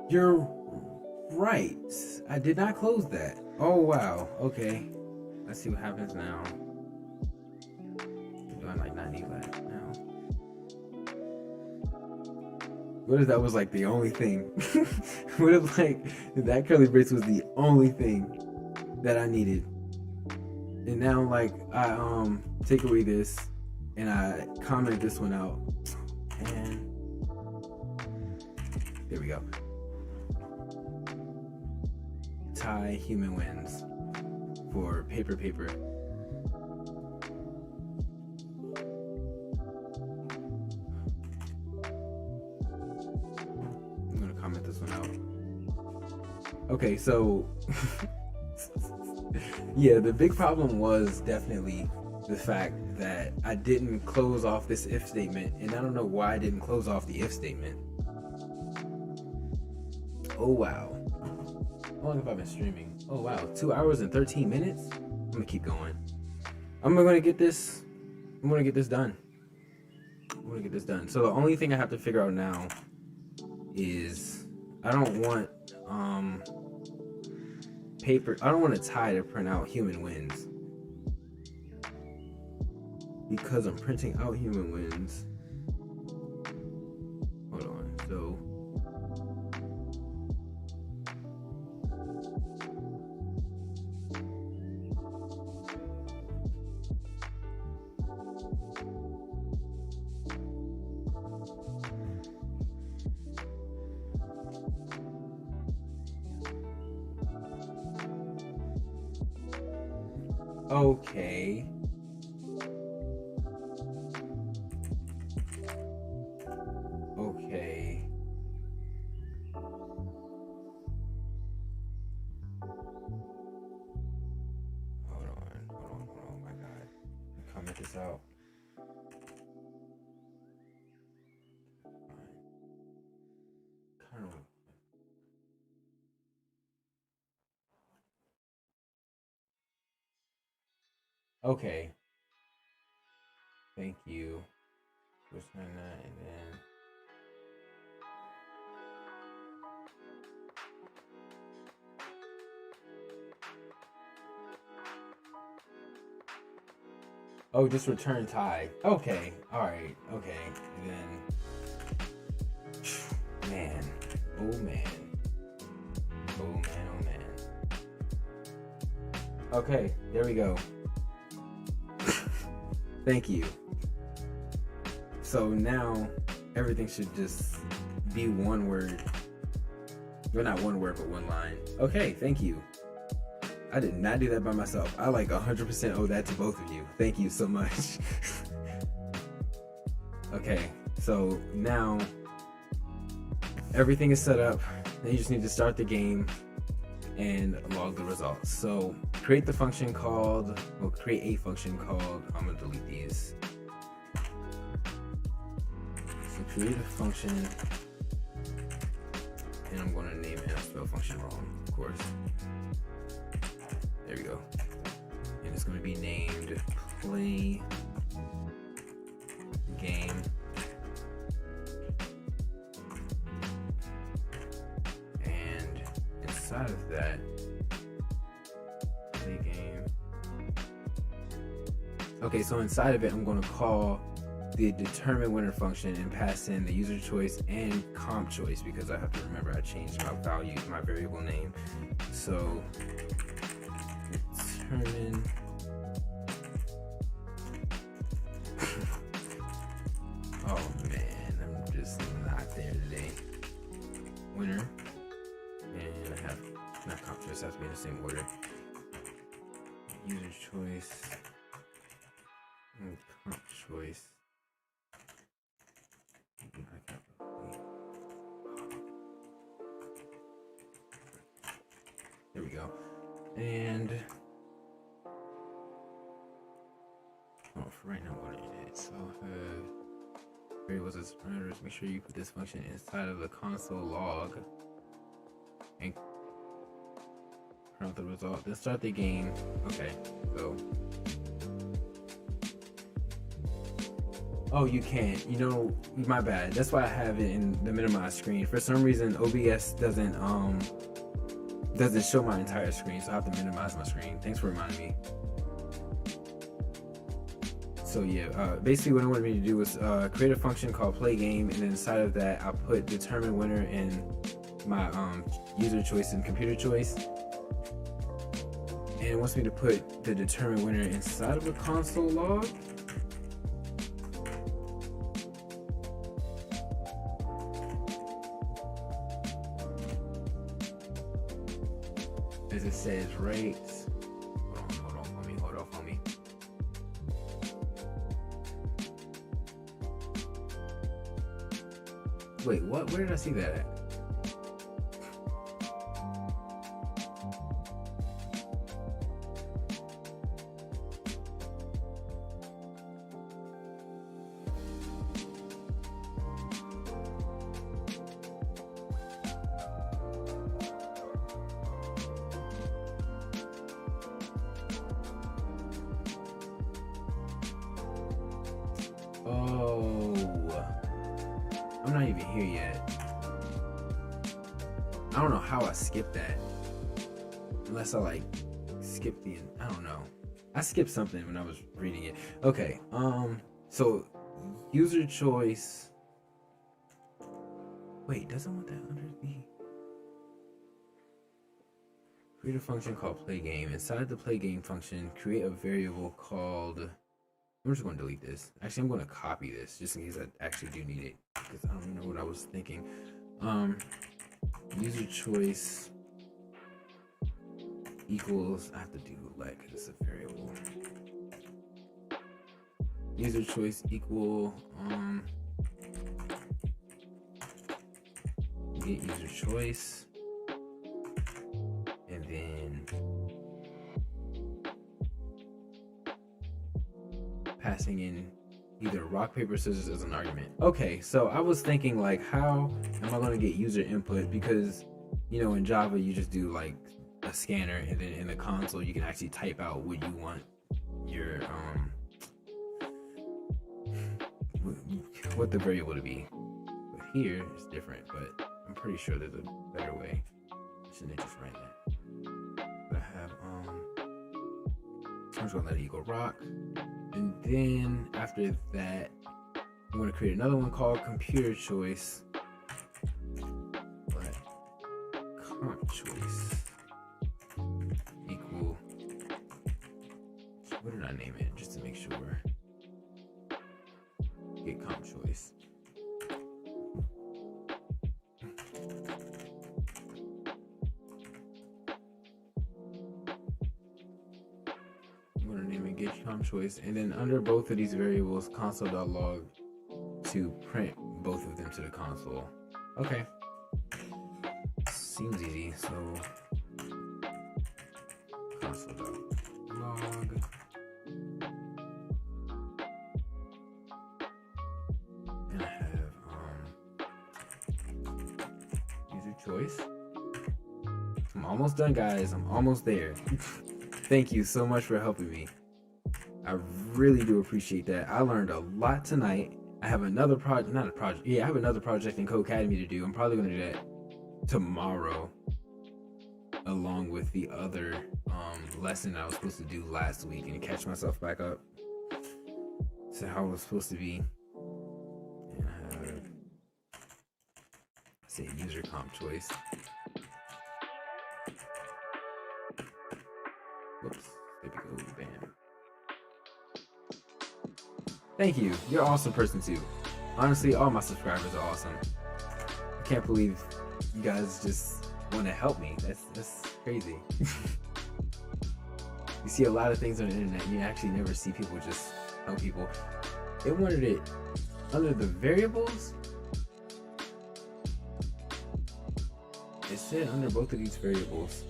You're right. I did not close that. Oh wow. Okay. Let's see what happens now. Do I like not need that now? What if that was like the only thing? What if like that curly brace was the only thing that I needed? And now like I take away this and I comment this one out. And there we go. Tie human wins for paper. I'm gonna comment this one out. Okay, so yeah, the big problem was definitely the fact that I didn't close off this if statement, and I don't know why I didn't close off the if statement. Oh wow. How long have I been streaming? Oh wow, 2 hours and 13 minutes? I'm gonna keep going. I'm gonna get this done. So the only thing I have to figure out now is I don't want paper. I don't want a tie to print out human wins. Because I'm printing out human wins. Hold on. So okay. Okay. Hold on. Oh my god. Comment this out. Okay. Thank you. Just sign that and then. Oh, just return tie. Okay. Alright. Okay. And then. Man. Oh man. Okay. There we go. Thank you. So now everything should just be one word. Well, not one word, but one line. Okay, thank you. I did not do that by myself. I like 100% owe that to both of you. Thank you so much. Okay, so now everything is set up. Now you just need to start the game and log the results. So create a function called, I'm gonna delete these. So create a function, and I'm gonna name it, I spelled function wrong, of course. There we go. And it's gonna be named play game. And inside of that, play game. Okay, so inside of it, I'm gonna call the determine winner function and pass in the user choice and comp choice, because I have to remember I changed my value, my variable name. So determine oh man, I'm just not there today. Winner, and I have not comp choice, has to be in the same order. User choice and comp choice. There we go. And for right now, what it is. So variables as parameters. Make sure you put this function inside of the console log and print out the result. Then start the game. Okay, so Oh, you can't. You know, my bad. That's why I have it in the minimize screen. For some reason, OBS doesn't show my entire screen, so I have to minimize my screen. Thanks for reminding me. So yeah, basically what I wanted me to do was create a function called play game, and then inside of that I put determine winner in my user choice and computer choice, and it wants me to put the determine winner inside of a console log. As it says right. Hold on for me. Wait, what? Where did I see that at? Oh, I'm not even here yet. I don't know how I skipped that. Unless I like skipped the, I don't know. I skipped something when I was reading it. Okay, so user choice. Wait, doesn't want that under the create a function called play game. Inside the play game function, create a variable called, I'm just going to delete this. Actually, I'm going to copy this just in case I actually do need it, because I don't know what I was thinking. User choice equals, I have to do let because it's a variable. User choice equal get user choice, and then passing in either rock paper scissors as an argument. Okay, so I was thinking like, how am I going to get user input? Because you know in Java you just do like a scanner, and then in the console you can actually type out what you want your what the variable to be. But here it's different, but I'm pretty sure there's a better way. Shouldn't I just write that? But I have I'm just gonna let it equal rock. And then after that, I'm going to create another one called computer choice. But comp choice equal, what did I name it? Just to make sure. Get comp choice. Get comp choice, and then under both of these variables, console.log to print both of them to the console. Okay, seems easy. So console.log, and I have user choice. I'm almost done, guys. I'm almost there. Thank you so much for helping me. I really do appreciate that. I learned a lot tonight. I have another project, not a project. Yeah, I have another project in Codecademy to do. I'm probably going to do that tomorrow, along with the other lesson I was supposed to do last week, and catch myself back up to how it was supposed to be. And I have, say, user comp choice. Whoops. There we go. Bam. Thank you. You're an awesome person too. Honestly, all my subscribers are awesome. I can't believe you guys just want to help me. That's crazy. You see a lot of things on the internet. You actually never see people just help people. They wanted it under the variables. It said under both of these variables.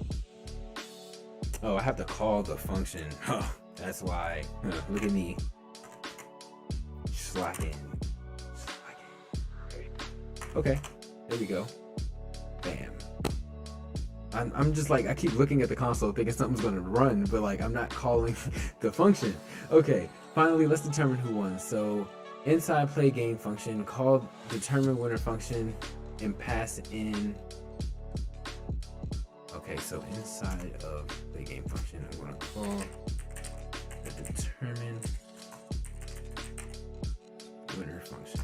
Oh, I have to call the function. Oh, that's why. Look at me. Slacking. Okay, there we go. Bam. I'm just like, I keep looking at the console thinking something's gonna run, but like I'm not calling the function. Okay, finally let's determine who won. So inside play game function, call determine winner function, and pass in. Okay, so inside of play game function, I'm going to call the determine winner function.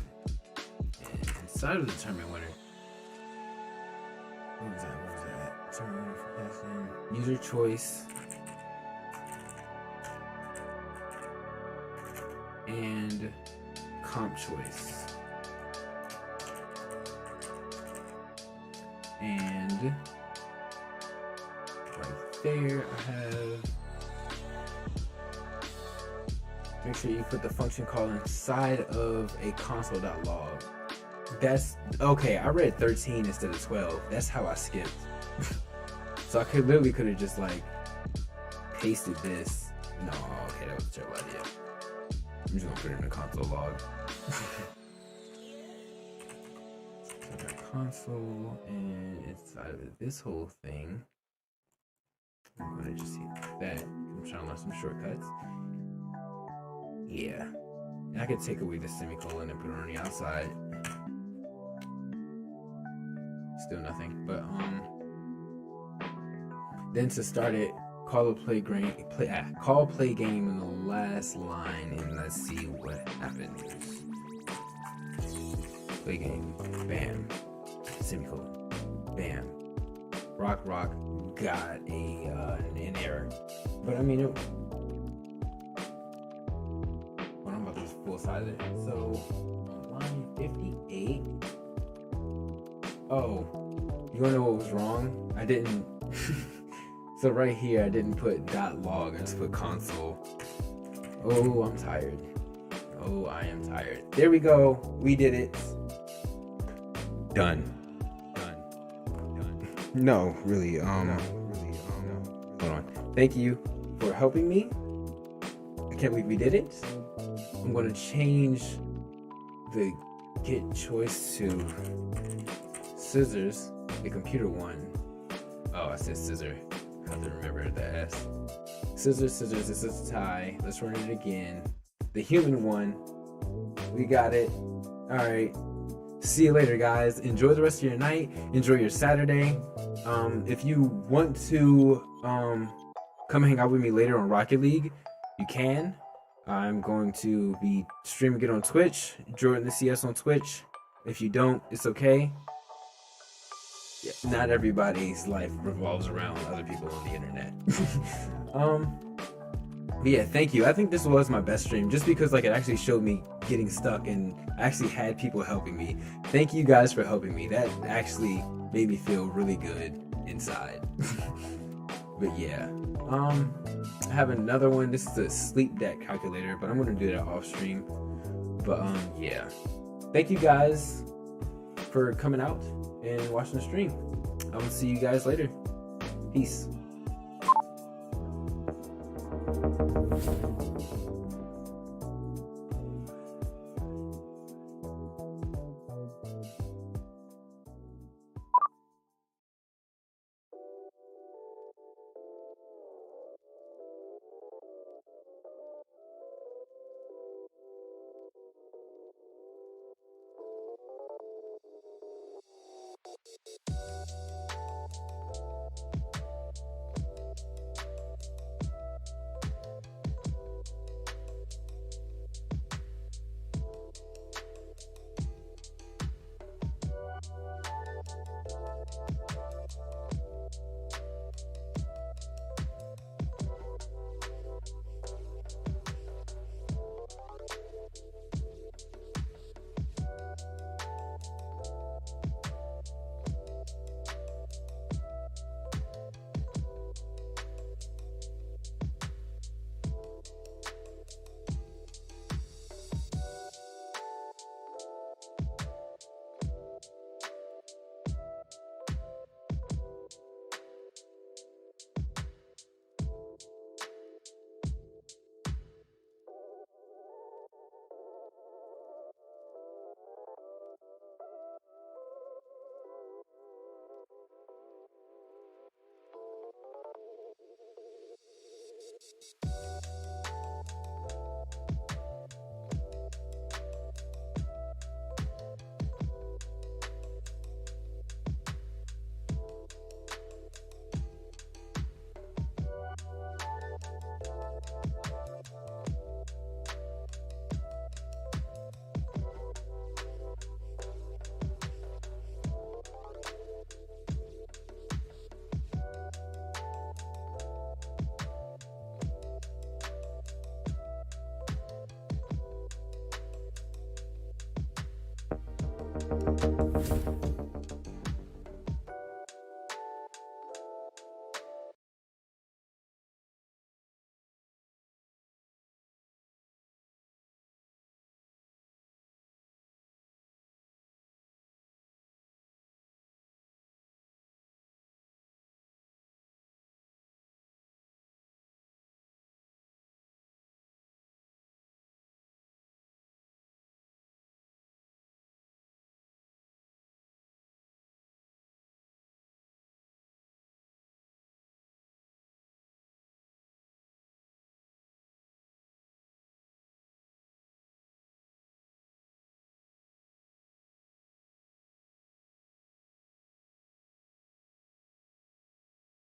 And inside of determine winner, what was that? Determine winner for passing. User choice. And comp choice. And right there I have, make sure you put the function call inside of a console.log. That's okay, I read 13 instead of 12. That's how I skipped. So I could have just like pasted this. No, okay, that was a terrible idea. I'm just gonna put it in the console log. So I got console, and inside of this whole thing, I'm gonna just hit that. I'm trying to learn some shortcuts. Yeah, and I could take away the semicolon and put it on the outside. Still nothing, but then to start it, call play game in the last line, and let's see what happens. Play game, bam, semicolon, bam. Rock got an error, but I mean, I'm about to just full size it. So on line 58. Oh, you wanna know what was wrong? I didn't. So right here, I didn't put .log, I just put console. Oh, I'm tired. Oh, I am tired. There we go. We did it. Done. No, really. No. Hold on. Thank you for helping me. I can't believe we did it. I'm gonna change the get choice to scissors, the computer one. Oh, I said scissor. I have to remember the S. Scissors, this is a tie. Let's run it again. The human one. We got it. Alright. See you later, guys. Enjoy the rest of your night. Enjoy your Saturday. If you want to come hang out with me later on Rocket League, you can. I'm going to be streaming it on Twitch. Jordan the CS on Twitch. If you don't, it's okay. Not everybody's life revolves around other people on the internet. But yeah, thank you. I think this was my best stream just because like it actually showed me getting stuck and actually had people helping me. Thank you guys for helping me. That actually made me feel really good inside. But yeah, I have another one. This is a sleep debt calculator, but I'm gonna do that off stream. But yeah, thank you guys for coming out and watching the stream. I will see you guys later. Peace.